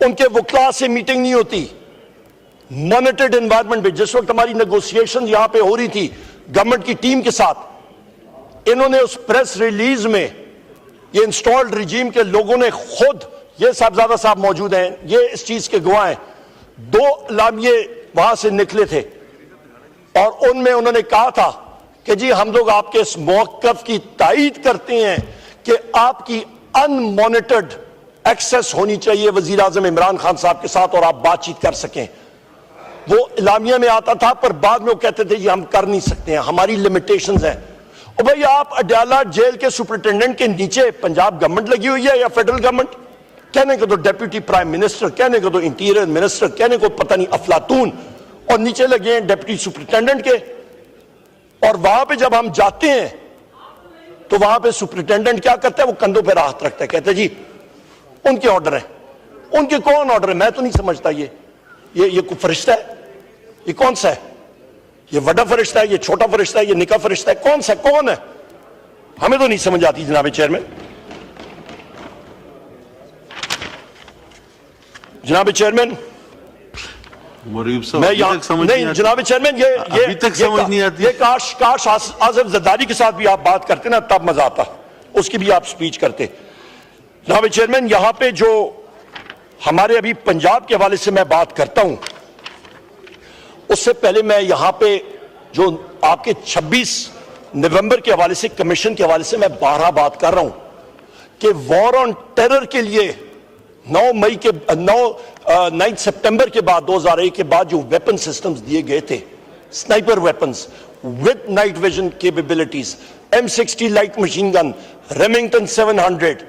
उनके वकला से मीटिंग नहीं होती, मॉनिटर्ड एनवायरनमेंट में। जिस वक्त हमारी नेगोशिएशन यहां पे हो रही थी गवर्नमेंट की टीम के साथ, इन्होंने उस प्रेस रिलीज में, ये इंस्टॉल्ड रिजीम के लोगों ने खुद, ये साहबजादा साहब मौजूद हैं, ये इस चीज के गवाह हैं, 2 लामिये वहां से निकले थे और उनमें उन्होंने कहा था कि जी हम लोग आपके इस मौक़िफ़ की तायीद करते हैं कि आपकी अनमॉनिटर्ड एक्सेस होनी चाहिए वजीर आजम इमरान खान साहब के साथ और आप बातचीत कर सकें। वो इलामिया में आता था पर बाद में वो कहते थे जी हम कर नहीं सकते हैं, हमारी लिमिटेशंस हैं। और भाई आप अडयाला जेल के सुपरिटेंडेंट के नीचे पंजाब गवर्नमेंट लगी हुई है या फेडरल गवर्नमेंट, कहने को तो डेप्यूटी प्राइम मिनिस्टर, कहने को तो इंटीरियर मिनिस्टर, कहने को पता नहीं अफलातून, और नीचे लगे हैं डेप्यूटी सुपरिटेंडेंट के। और वहां पे जब हम जाते हैं तो वहां पे सुपरिटेंडेंट क्या करता है, वो कंधों पे हाथ रखता है, कहते जी उनके ऑर्डर है। उनके कौन ऑर्डर है? मैं तो नहीं समझता। ये कोई फरिश्ता है? ये कौन सा है? ये बड़ा फरिश्ता है, ये छोटा फरिश्ता है, ये निका फरिश्ता है? कौन सा, कौन है? हमें तो नहीं समझ आती जनाब चेयरमैन। जनाब चेयरमैन, मैं यहाँ नहीं जनाब चेयरमैन, ये अभी तक समझ नहीं आती। ये काश आसिफ जरदारी के साथ भी आप बात करते ना, तब मजा आता, उसकी भी आप स्पीच करते। जनाब चेयरमैन, यहां पे जो हमारे अभी पंजाब के हवाले से मैं बात करता हूं, उससे पहले मैं यहां पे जो आपके 26 नवंबर के हवाले से, कमीशन के हवाले से मैं 12 बात कर रहा हूं कि वॉर ऑन टेरर के लिए 9 सितंबर के बाद 2001 के बाद जो वेपन सिस्टम्स दिए गए थे, sniper weapons with night vision capabilities, M60 light machine gun, Remington 700,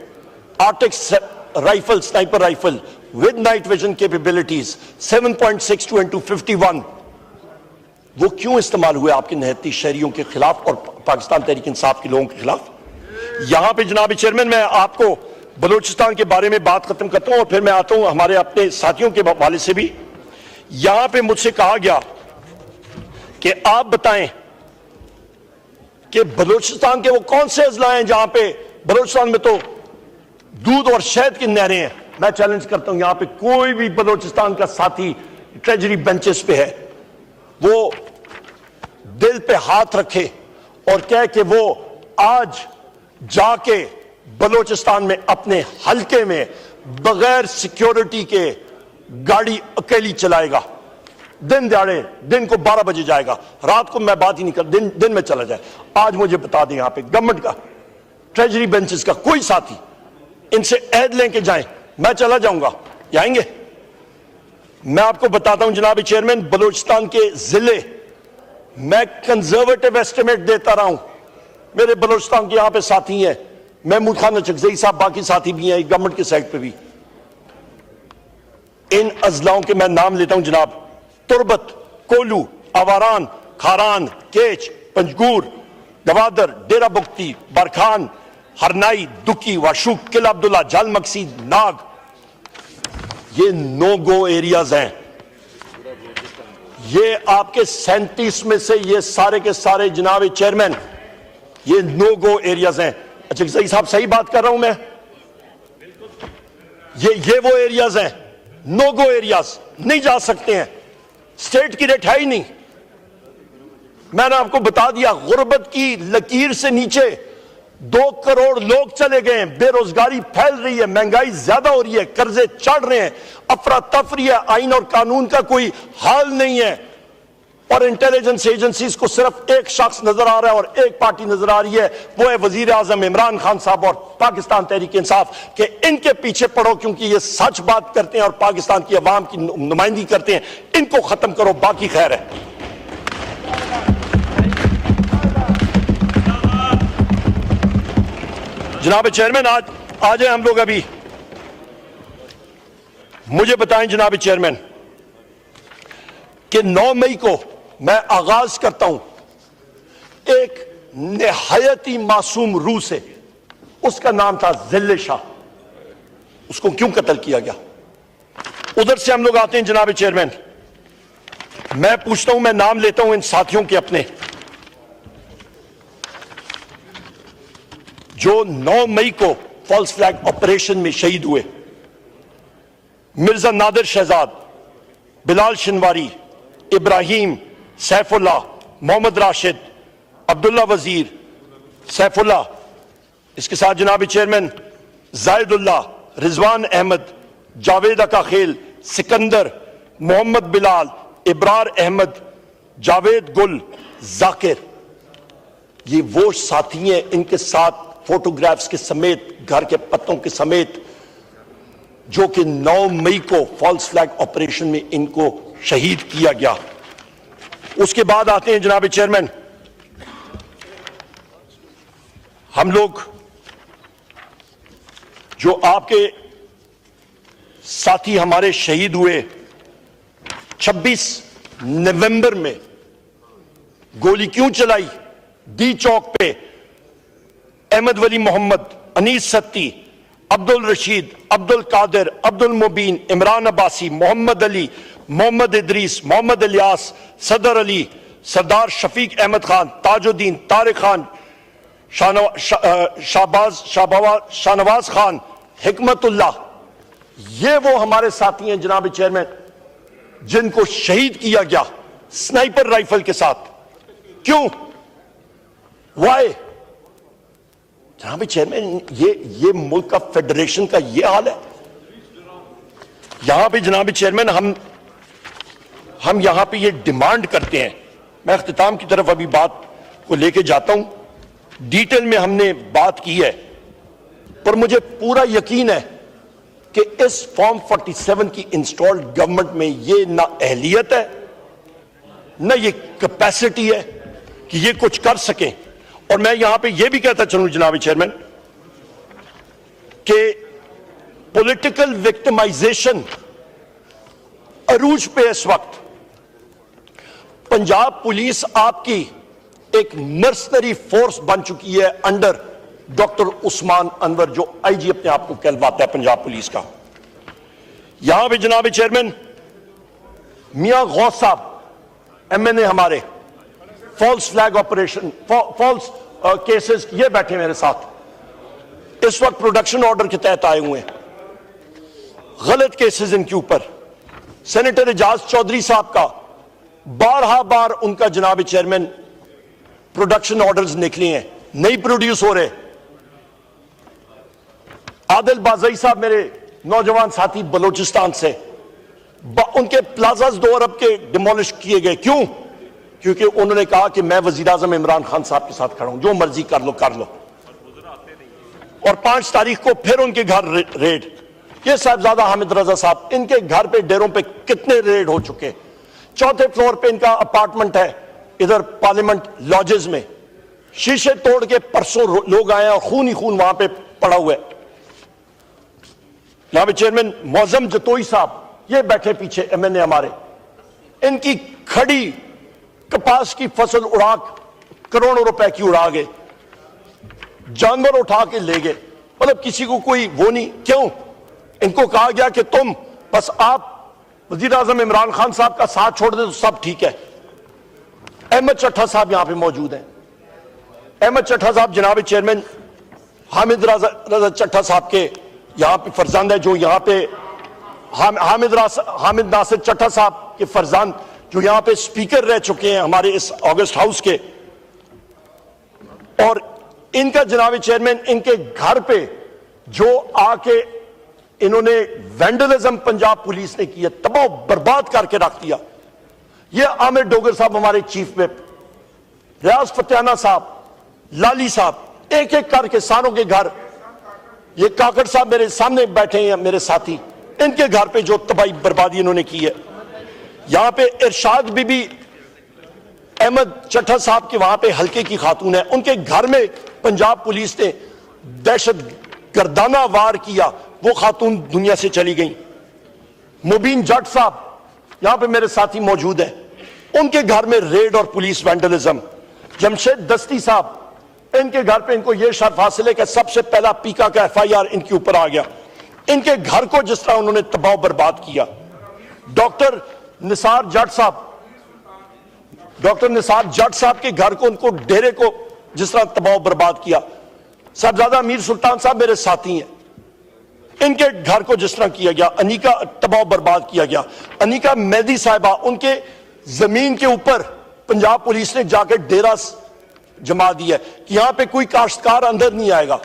आर्टिक्स rifle, sniper rifle with night vision capabilities, 7.62 into 51, वो क्यों इस्तेमाल हुए आपके निहत्ती शहरियों के खिलाफ और पाकिस्तान तहरीक इंसाफ के लोगों के खिलाफ? यहां पे जनाब चेयरमैन, मैं आपको बलूचिस्तान के बारे में बात खत्म करता हूं और फिर मैं आता हूं हमारे अपने साथियों के हवाले से भी। यहां पे मुझसे कहा गया कि आप बताएं कि बलूचिस्तान के वो कौन से अजला हैं जहां पे, बलूचिस्तान में तो दूध और शहद की नहरें हैं। मैं चैलेंज करता हूं, यहां पे कोई भी बलूचिस्तान का साथी ट्रेजरी बेंचेस पे है, वो दिल पे हाथ रखे और कहे कि वो आज जाके बलूचिस्तान में अपने हलके में बगैर सिक्योरिटी के गाड़ी अकेली चलाएगा, दिन दिहाड़े, दिन को 12 बजे जाएगा, रात को मैं बात ही नहीं कर, दिन में चला जाए। आज मुझे बता दें, यहां पे गवर्नमेंट का, ट्रेजरी बेंचेस का कोई साथी इनसे ऐद लेके जाएं, मैं चला जाऊंगा, आएंगे? मैं आपको बताता हूं जनाब चेयरमैन, बलूचिस्तान के जिले, मैं कंजर्वेटिव एस्टिमेट देता रहा हूं, मेरे बलूचिस्तान के यहां पे साथी हैं, महमूद खान चकजई साहब, बाकी साथी भी हैं गवर्नमेंट के साइड पे भी। इन अजलाओं के मैं नाम लेता हूं जनाब, तुरबत, कोलू, आवारान, खारान, केच, पंजगूर, गवादर, डेरा बुख्ती, बरखान, हरनाई, दुकी, वाशुक, किला अब्दुल्ला, जाल मकसीद, नाग, ये नो गो एरियाज हैं। ये आपके 37 में से ये सारे के सारे जनाब चेयरमैन ये नो गो एरियाज हैं। अच्छा सही साहब, सही बात कर रहा हूं मैं? ये वो एरियाज हैं, नो गो एरियाज, नहीं जा सकते हैं, स्टेट की रेट है ही नहीं। मैंने आपको बता दिया, गुर्बत की लकीर से नीचे 2 करोड़ लोग चले गए हैं, बेरोजगारी फैल रही है, महंगाई ज्यादा हो रही है, कर्जे चढ़ रहे हैं, अफरा तफरी है, आइन और कानून का कोई हाल नहीं है, और इंटेलिजेंस एजेंसीज को सिर्फ एक शख्स नजर आ रहा है और एक पार्टी नजर आ रही है, वो है वजीर आजम इमरान खान साहब और पाकिस्तान तहरीक इंसाफ, के इनके पीछे पड़ो क्योंकि ये सच बात करते हैं और पाकिस्तान की अवाम की नुमाइंदगी करते हैं, इनको खत्म करो, बाकी खैर है। जनाब चेयरमैन, आज है हम लोग अभी, मुझे बताएं जनाब चेयरमैन कि 9 मई को मैं आगाज करता हूं एक निहायत ही मासूम रूह से, उसका नाम था जिल्ले शाह, उसको क्यों कत्ल किया गया? उधर से हम लोग आते हैं जनाब चेयरमैन, मैं पूछता हूं, मैं नाम लेता हूं इन साथियों के अपने, जो 9 मई को फॉल्स फ्लैग ऑपरेशन में शहीद हुए। मिर्जा नादिर शहजाद, बिलाल शिनवारी, इब्राहिम, सैफुल्लाह, मोहम्मद राशिद, अब्दुल्ला वजीर, सैफुल्लाह, इसके साथ जनाब चेयरमैन जायदुल्लाह, रिजवान अहमद, जावेद अकाखेल, सिकंदर, मोहम्मद बिलाल, इब्रार अहमद, जावेद गुल, जाकिर, ये वो साथी हैं, इनके साथ फोटोग्राफ्स के समेत, घर के पत्तों के समेत, जो कि 9 मई को फॉल्स फ्लैग ऑपरेशन में इनको शहीद किया गया। उसके बाद आते हैं जनाब चेयरमैन, हम लोग जो आपके साथी हमारे शहीद हुए 26 नवंबर में, गोली क्यों चलाई? डी चौक पे अहमद वली मोहम्मद, अनीस सत्ती, अब्दुल रशीद, अब्दुल कादिर, अब्दुल मुबीन, इमरान अब्बासी, मोहम्मद अली, मोहम्मद इदरीस, मोहम्मद इलियास, सदर अली, सरदार शफीक अहमद खान, ताजुद्दीन, तारिक खान, शाहनवाज खान, हिकमतुल्लाह, ये वो हमारे साथी हैं जनाब चेयरमैन जिनको शहीद किया गया स्नाइपर राइफल के साथ। क्यों? वाई? जनाब चेयरमैन, ये मुल्क का फेडरेशन का ये हाल है। यहां पे जनाब चेयरमैन हम यहां पे ये डिमांड करते हैं। मैं इख्तिताम की तरफ अभी बात को लेके जाता हूं, डिटेल में हमने बात की है, पर मुझे पूरा यकीन है कि इस फॉर्म 47 की इंस्टॉल्ड गवर्नमेंट में ये ना अहलियत है, ना ये कैपेसिटी है कि ये कुछ कर सकें। और मैं यहां पे ये भी कहता चलूं जनाब चेयरमैन कि पॉलिटिकल विक्टिमाइजेशन अरूज पे इस वक्त पंजाब पुलिस आपकी एक मर्सनरी फोर्स बन चुकी है अंडर डॉक्टर उस्मान अनवर, जो आईजी अपने आप को कहलवाता है पंजाब पुलिस का। यहां पे जनाब चेयरमैन मियां गौस साहब एमएनए हमारे false flag operation, false cases, ये बैठे मेरे साथ, इस वक्त प्रोडक्शन ऑर्डर के तहत आए हुए हैं, गलत केसेस इनके ऊपर। सेनेटर एजाज चौधरी साहब का बार उनका जनाब चेयरमैन प्रोडक्शन ऑर्डर्स निकले हैं, नहीं प्रोड्यूस हो रहे। आदिल बाजई साहब मेरे नौजवान साथी बलोचिस्तान से, उनके प्लाजाज 2 अरब के डिमोलिश किए गए। क्यों? क्योंकि उन्होंने कहा कि मैं वजीर आजम इमरान खान साहब के साथ खड़ा हूं, जो मर्जी कर लो कर लो। और 5 तारीख को फिर उनके घर रेड। ये साहबजादा हामिद रजा साहब, इनके घर पे डेरों पे कितने रेड हो चुके। 4थे फ्लोर पे इनका अपार्टमेंट है इधर पार्लियामेंट लॉजेस में, शीशे तोड़ के परसों लोग आए और खून ही खून वहां पे पड़ा हुआ है। जनाब चेयरमैन मौजम जतोई साहब ये बैठे पीछे एमएनए हमारे, इनकी खड़ी कपास की फसल उड़ा, करोड़ों रुपए की उड़ा गए, जानवर उठा के ले गए, मतलब किसी को कोई वो नहीं। क्यों? इनको कहा गया कि तुम बस आप वजीर आजम इमरान खान साहब का साथ छोड़ दे तो सब ठीक है। अहमद चट्ठा साहब यहां पे मौजूद हैं। अहमद चट्ठा साहब जनाब चेयरमैन हामिद रजा चट्ठा साहब के यहां पे फर्जंद है, जो यहां पे हामिद नासिर चट्ठा साहब के फर्जंद, जो यहां पे स्पीकर रह चुके हैं हमारे इस ऑगस्ट हाउस के। और इनका जनाब चेयरमैन इनके घर पे जो आके इन्होंने वैंडलिज्म पंजाब पुलिस ने किया, तबाह बर्बाद करके रख दिया। ये आमिर डोगर साहब हमारे चीफ विप, रियाज फतेहाना साहब, लाली साहब, एक एक करके सारों के घर, ये काकड़ साहब मेरे सामने बैठे हैं मेरे साथी, इनके घर पे जो तबाही बर्बादी इन्होंने की है। यहां पे इरशाद बीबी अहमद चट्ठा साहब के वहां पे हल्के की खातून है, उनके घर में पंजाब पुलिस ने दहशत गर्दाना वार किया, वो खातून दुनिया से चली गई। मुबीन जट साहब यहां पे मेरे साथी मौजूद है, उनके घर में रेड और पुलिस वैंडलिज्म। जमशेद दस्ती साहब, इनके घर पे इनको यह शर्फ हासिल है कि सबसे पहला पीका का एफआईआर इनके ऊपर आ गया। इनके घर को जिस तरह उन्होंने तबाह बर्बाद किया। डॉक्टर निसार जट साहब के घर को, उनको डेरे को जिस तरह तबाह बर्बाद किया। साहबजादा अमीर सुल्तान साहब मेरे साथी हैं, इनके घर को जिस तरह किया गया, अनीका तबाह बर्बाद किया गया। अनीका मेहदी साहिबा, उनके जमीन के ऊपर पंजाब पुलिस ने जाकर डेरा जमा दिया कि यहां पे कोई काश्तकार अंदर नहीं आएगा।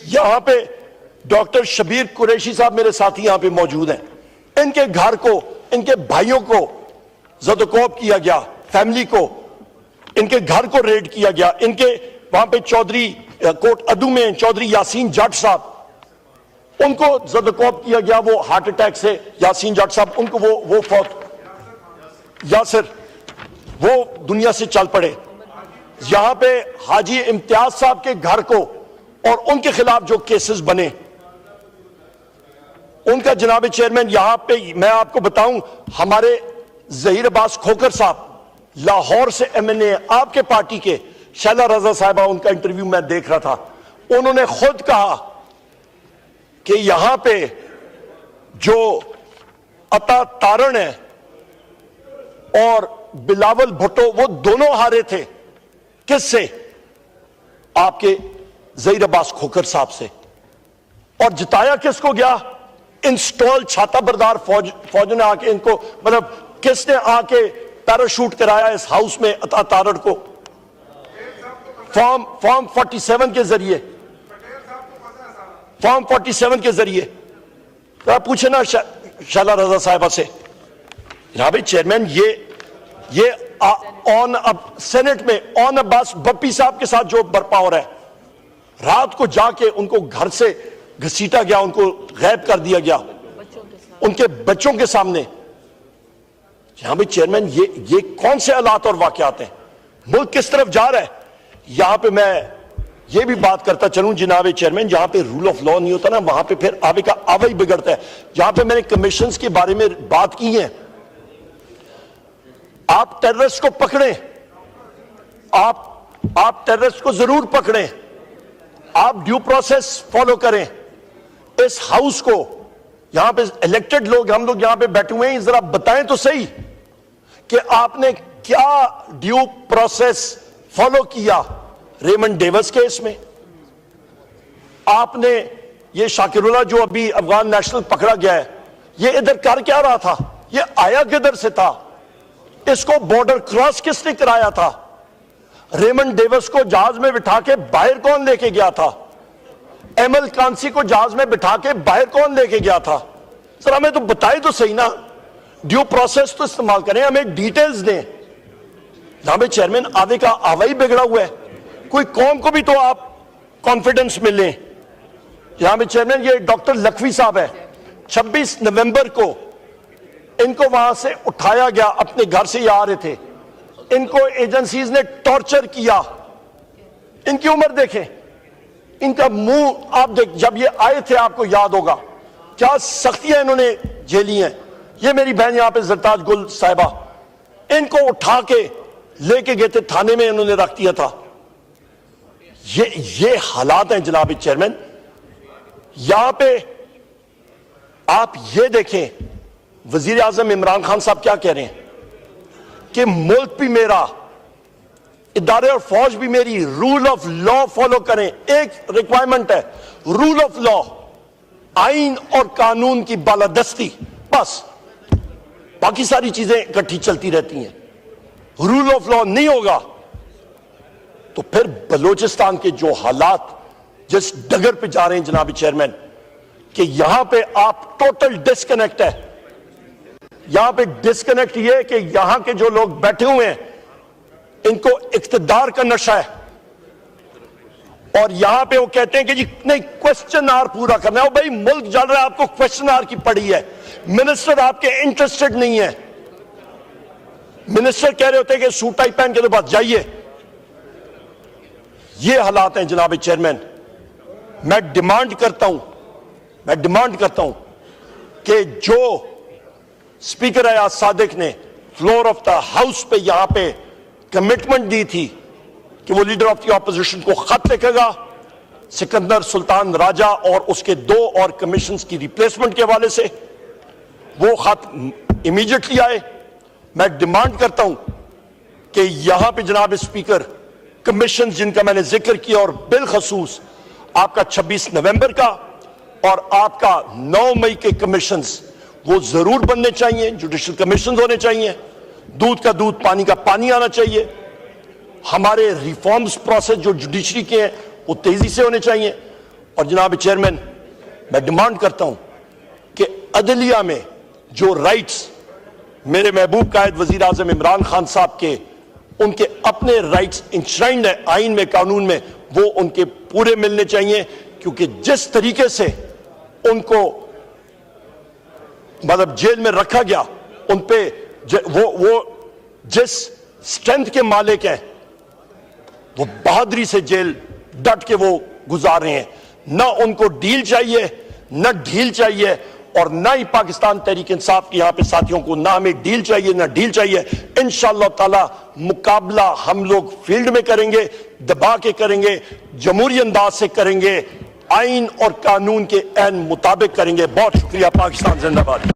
यहां पे डॉक्टर शबीर कुरैशी साहब मेरे साथी यहां पे मौजूद हैं, इनके घर को, इनके भाइयों को ज़दकोब किया गया, फैमिली को, इनके घर को रेड किया गया। इनके वहां पे चौधरी कोट अदू में चौधरी यासीन जट साहब, उनको ज़दकोब किया गया, वो हार्ट अटैक से, यासीन जट साहब, उनको वो फौत, यासिर, वो दुनिया से चल पड़े। यहां पे हाजी इम्तियाज साहब के घर को और उनके खिलाफ जो केसेस बने, उनका जनाब चेयरमैन यहां पे मैं आपको बताऊं, हमारे जहीर अब्बास खोकर साहब लाहौर से एमएनए, आपके पार्टी के, शैला रजा साहिबा, उनका इंटरव्यू मैं देख रहा था, उन्होंने खुद कहा कि यहां पे जो अता तारण है और बिलावल भुट्टो, वो दोनों हारे थे। किससे? आपके जहीर अब्बास खोकर साहब से। और जिताया किसको गया? इंस्टॉल छाता बरदार फौज ने आके इनको, मतलब किसने आके पैराशूट कराया इस हाउस में अता तारण को? फॉर्म 47 के जरिए, फॉर्म 47 के जरिए। तो आप पूछे ना शैला रजा साहिबा से, जनाब चेयरमैन, ये ऑन अब सेनेट में ऑन अब्बास बप्पी साहब के साथ जो बर्पा हो रहा है, रात को जाके उनको घर से घसीटा गया, उनको गायब कर दिया गया उनके बच्चों के सामने। यहां पे चेयरमैन, ये कौन से हालात और वाकयात हैं? मुल्क किस तरफ जा रहा है? यहां पे मैं ये भी बात करता चलूं जनाब चेयरमैन, जहां पे रूल ऑफ लॉ नहीं होता ना, वहां पे फिर आवे का आवा ही बिगड़ता है। जहां पे मैंने कमीशंस के बारे में बात की है, आप टेररिस्ट को पकड़ें, आप टेररिस्ट को जरूर पकड़ें, आप ड्यू प्रोसेस फॉलो करें। इस हाउस को, यहां पे इलेक्टेड लोग, हम लोग यहां पे बैठे हुए हैं, जरा बताएं तो सही कि आपने क्या ड्यू प्रोसेस फॉलो किया रेमंड डेविस केस में। आपने ये शाकिरुल्लाह जो अभी अफगान नेशनल पकड़ा गया है, ये इधर कर क्या रहा था? ये आया किधर से था? इसको बॉर्डर क्रॉस किसने कराया था? रेमंड डेविस को जहाज में बिठा के बाहर कौन लेके गया था? एमएल कांसी को जहाज में बिठा के बाहर कौन लेके गया था? सर हमें तो बताए तो सही ना, ड्यू प्रोसेस तो इस्तेमाल करें, हमें डिटेल्स दें। जहां चेयरमैन आवे का आवा ही बिगड़ा हुआ है, कोई कौम को भी तो आप कॉन्फिडेंस में लें। यहां पे चेयरमैन, ये डॉक्टर लखवी साहब है, 26 नवंबर को इनको वहां से उठाया गया, अपने घर से ये आ रहे थे, इनको एजेंसीज ने टॉर्चर किया। इनकी उम्र देखें, इनका मुंह आप देख, जब ये आए थे आपको याद होगा क्या सख्तियां इन्होंने झेली हैं। ये मेरी बहन यहां पे जरताज गुल साहिबा, इनको उठा के लेके गए थे थाने में, इन्होंने रख दिया था। ये हालात हैं जनाब चेयरमैन। यहां पे आप ये देखें, वजीर आजम इमरान खान साहब क्या कह रहे हैं कि मुल्क भी मेरा, इदारे और फौज भी मेरी, रूल ऑफ लॉ फॉलो करें। एक रिक्वायरमेंट है, रूल ऑफ लॉ, आइन और कानून की बालादस्ती, बस बाकी सारी चीजें इकट्ठी चलती रहती हैं। रूल ऑफ लॉ नहीं होगा तो फिर बलूचिस्तान के जो हालात जिस डगर पे जा रहे हैं जनाब चेयरमैन, कि यहां पे आप टोटल डिस्कनेक्ट है। यहां पे डिस्कनेक्ट ये कि यहां के जो लोग बैठे हुए हैं, इनको इक्तदार का नशा है, और यहां पे वो कहते हैं कि जी नहीं, क्वेश्चन आर पूरा करना है। भाई मुल्क जल रहा है, आपको क्वेश्चन आर की पड़ी है। मिनिस्टर आपके इंटरेस्टेड नहीं है। मिनिस्टर कह रहे होते हैं कि सूट टाई पहन के तो बस जाइए। ये हालात हैं जनाब चेयरमैन। मैं डिमांड करता हूं कि जो स्पीकर अयाज सादिक ने फ्लोर ऑफ द हाउस पे यहां पे कमिटमेंट दी थी कि वो लीडर ऑफ द ऑपोजिशन को खत लिखेगा सिकंदर सुल्तान राजा और उसके 2 और कमीशंस की रिप्लेसमेंट के हवाले से, वो खत इमीडिएटली आए। मैं डिमांड करता हूं कि यहां पे जनाब स्पीकर, कमीशन जिनका मैंने जिक्र किया, और बिलखसूस आपका 26 नवंबर का और आपका 9 मई के कमीशंस, वो जरूर बनने चाहिए। जुडिशल कमीशन होने चाहिए, दूध का दूध पानी का पानी आना चाहिए। हमारे रिफॉर्म्स प्रोसेस जो जुडिशरी के हैं वो तेजी से होने चाहिए। और जनाब चेयरमैन, मैं डिमांड करता हूं कि अदलिया में जो राइट्स मेरे महबूब कायद वजीर आजम इमरान खान साहब के, उनके अपने राइट्स इंश्राइंड है आइन में, कानून में, वो उनके पूरे मिलने चाहिए। क्योंकि जिस तरीके से उनको मतलब जेल में रखा गया, उन पे वो जिस स्ट्रेंथ के मालिक हैं, वो बहादुरी से जेल डट के वो गुजार रहे हैं। ना उनको डील चाहिए, ना ढील चाहिए, और ना ही पाकिस्तान तहरीक इंसाफ के यहां पे साथियों को ना हमें डील चाहिए ना ढील चाहिए। इंशाअल्लाह ताला मुकाबला हम लोग फील्ड में करेंगे, दबा के करेंगे, जमहूरी अंदाज से करेंगे, आइन और कानून के ऐन मुताबिक करेंगे। बहुत शुक्रिया। पाकिस्तान जिंदाबाद।